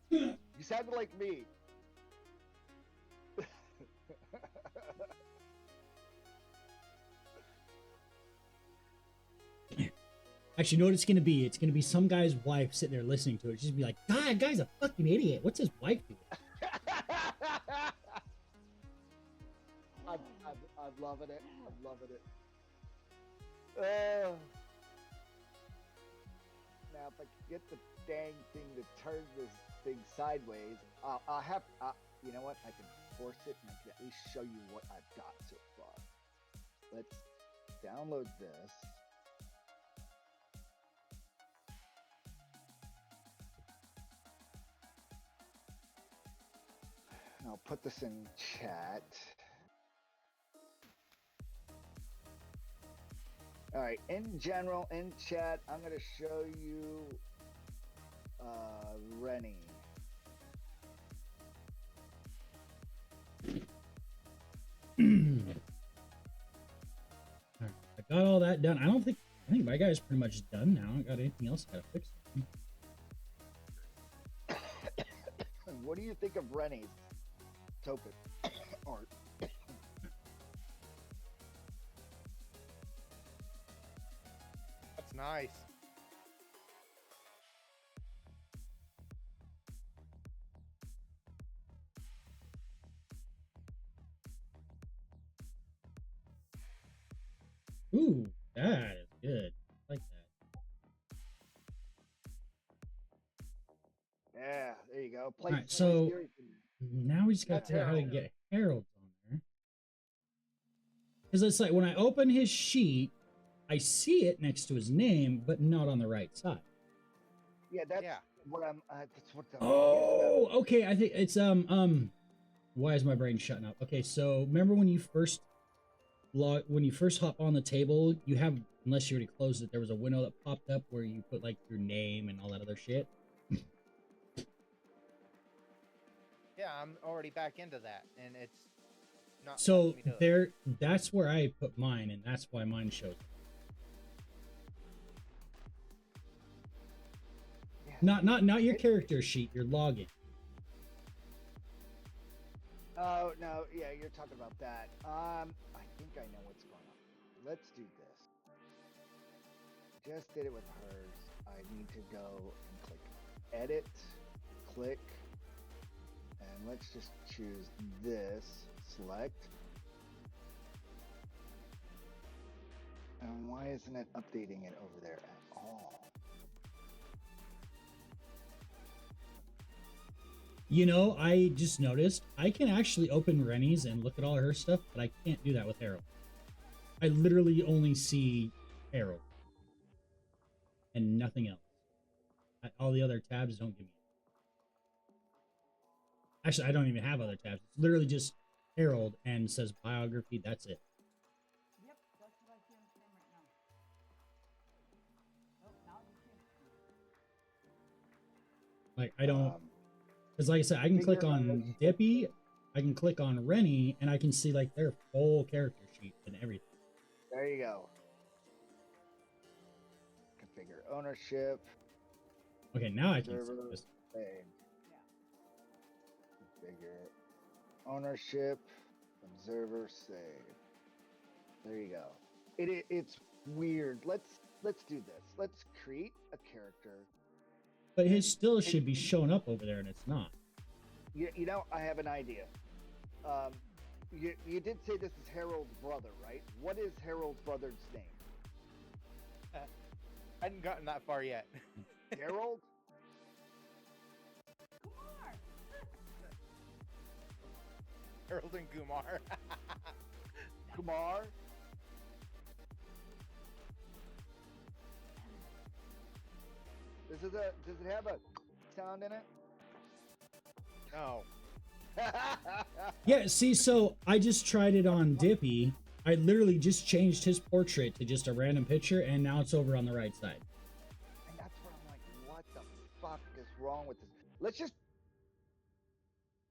you sounded like me. Actually, you know what it's gonna be? It's gonna be some guy's wife sitting there listening to it. She's gonna be like, "God, that guy's a fucking idiot. What's his wife doing?" I'm loving it. I'm loving it. Now, if I can get the dang thing to turn this thing sideways, I'll have. You know what? I can force it, and I can at least show you what I've got so far. Let's download this. And I'll put this in chat. All right, in general, in chat, I'm going to show you Rennie. All right, I got all that done. I think my guy's pretty much done now. I don't got anything else I gotta fix. What do you think of Rennie's token art? That's nice. Ooh, that is good. I like that. Yeah, there you go. Play. All right, so now we just got to That's figure out how to Harold. get Harold on there. Because it's like when I open his sheet, I see it next to his name, but not on the right side. Yeah, that's Yeah. what I'm. That's what I'm. Oh, okay. I think it's Why is my brain shutting up? Okay, so remember when you first hop on the table, you have, unless you already closed it, there was a window that popped up where you put like your name and all that other shit. Yeah, I'm already back into that, and it's not. So letting me do it. that's where I put mine, and that's why mine shows up. Yeah. Not your character sheet, your login. Oh no, yeah, you're talking about that. I think I know what's going on. Let's do this. Just did it with hers. I need to go and click edit, click, and let's just choose this Select. And why isn't it updating it over there at all? You know, I just noticed I can actually open Rennie's and look at all her stuff, but I can't do that with Harold. I literally only see Harold and nothing else. All the other tabs don't give me. Actually, I don't even have other tabs. It's literally just Harold and says biography. That's it. Yep, that's what I can't stand right now. Oh, now you can. Like, I don't. Because like I said, I can click on Dippy, I can click on Rennie, and I can see like their full character sheet and everything. There you go. Configure ownership. Okay, now I can see Observer, this. save. Configure ownership. Observer save. There you go. It's weird. Let's do this. Let's create a character. But his still should be showing up over there, and it's not. You know, I have an idea. You did say this is Harold's brother, right? What is Harold's brother's name? I hadn't gotten that far yet. Harold? Kumar! Harold and Kumar. Kumar? Does it have a sound in it? No. Yeah, see, so I just tried it on Dippy. I literally just changed his portrait to just a random picture, and now it's over on the right side. And that's what I'm like, what the fuck is wrong with this? Let's just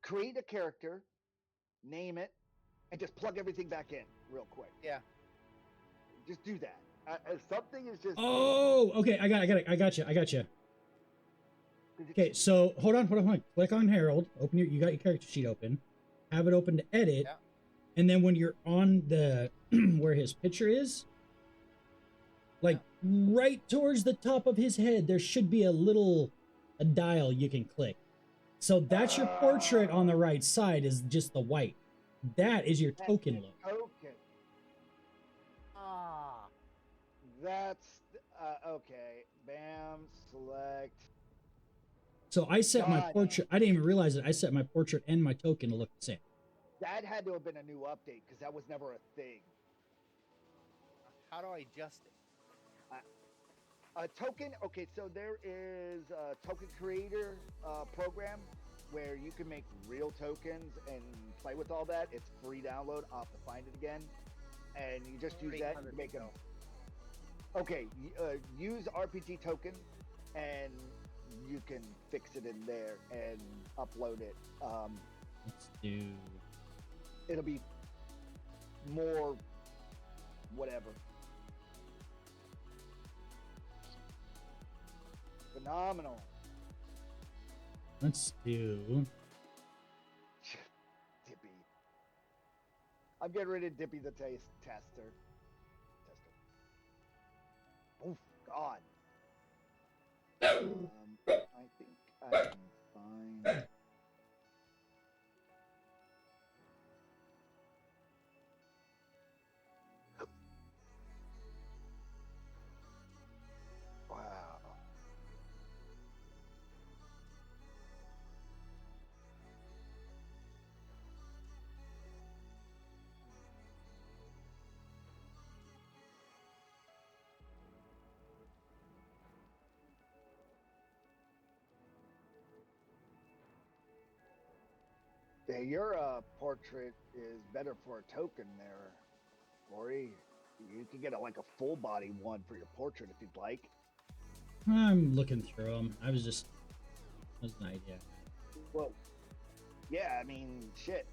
create a character, name it, and just plug everything back in real quick. Yeah. Just do that. If something is just... Oh, okay, I got it. I got you. Okay, so hold on. Click on Harold. Open you got your character sheet open. Have it open to edit. Yeah. And then when you're on the where his picture is, like right towards the top of his head, there should be a dial you can click. So that's your portrait on the right side is just the white. That is your token look. Token. That's okay. Bam, select. So I set my God. portrait. I didn't even realize it. I set my portrait and my token to look the same. That had to have been a new update because that was never a thing. How do I adjust it? A token, okay, so there is a token creator program where you can make real tokens and play with all that. It's free download. I'll have to find it again. And you just use that and make them. Okay, use RPG token and you can fix it in there and upload it. Let's do. It'll be more whatever. Phenomenal. Let's do. Dippy. I'm getting rid of Dippy the tester. Oh God. I think I can find. Wow. Yeah, your portrait is better for a token there, Rory. You can get like a full body one for your portrait if you'd like. I'm looking through them. That was an idea. Well, yeah, I mean, shit.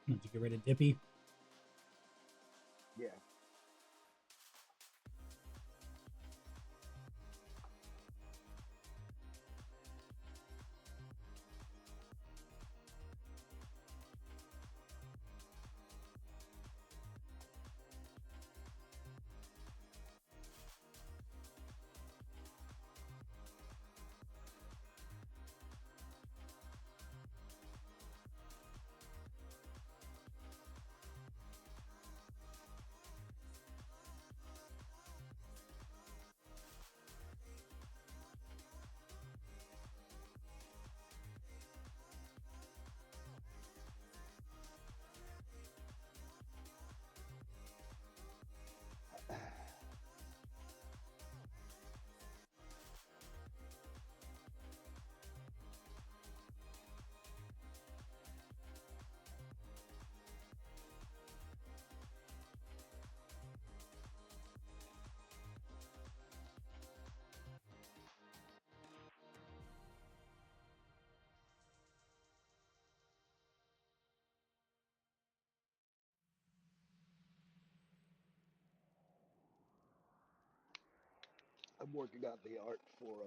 Did you get rid of Dippy? Yeah. I'm working on the art for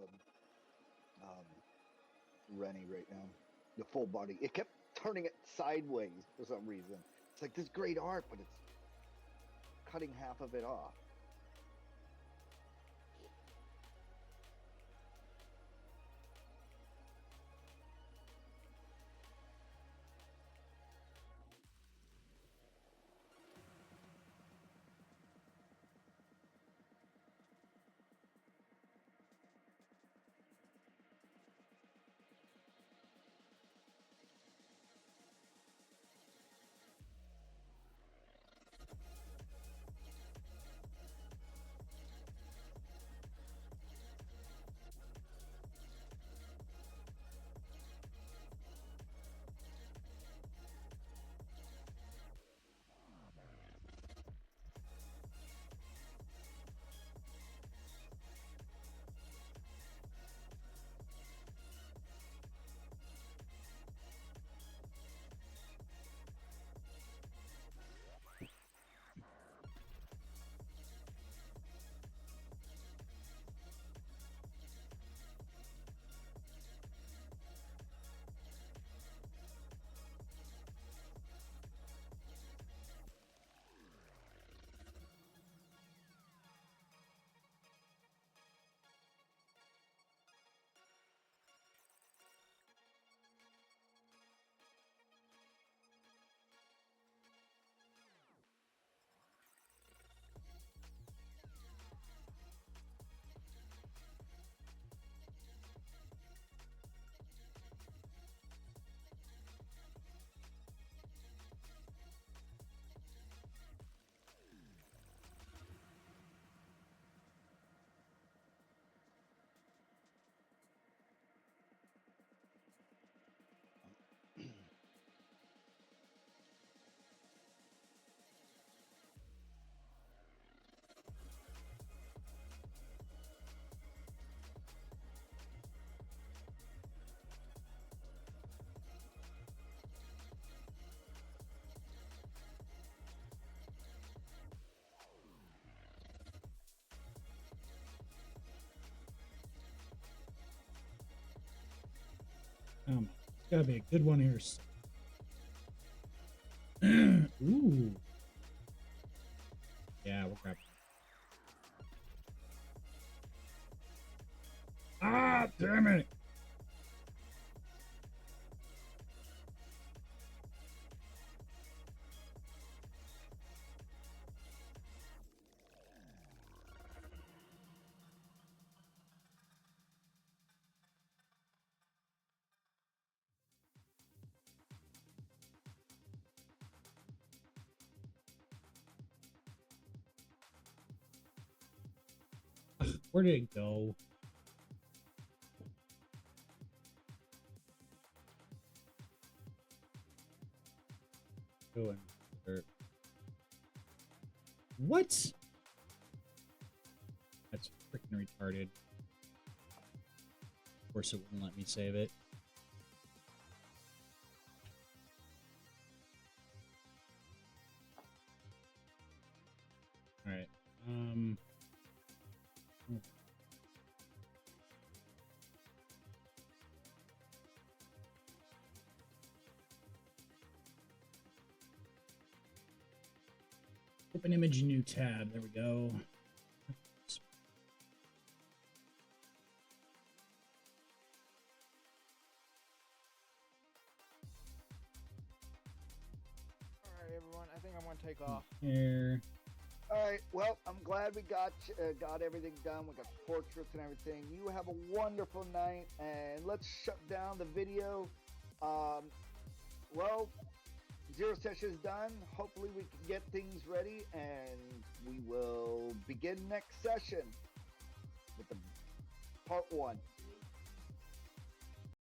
Rennie right now. The full body. It kept turning it sideways for some reason. It's like this great art, but it's cutting half of it off. It's gotta be a good one here. Ooh. Yeah, we're grabbing. Ah, damn it! Where did it go? Go in there. What? That's freaking retarded. Of course, it wouldn't let me save it. Open image, new tab. There we go. All right, everyone. I think I'm gonna take off. Here. All right. Well, I'm glad we got everything done. We got portraits and everything. You have a wonderful night, and let's shut down the video. Well, zero session is done. Hopefully, we can get things ready, and we will begin next session with the part 1.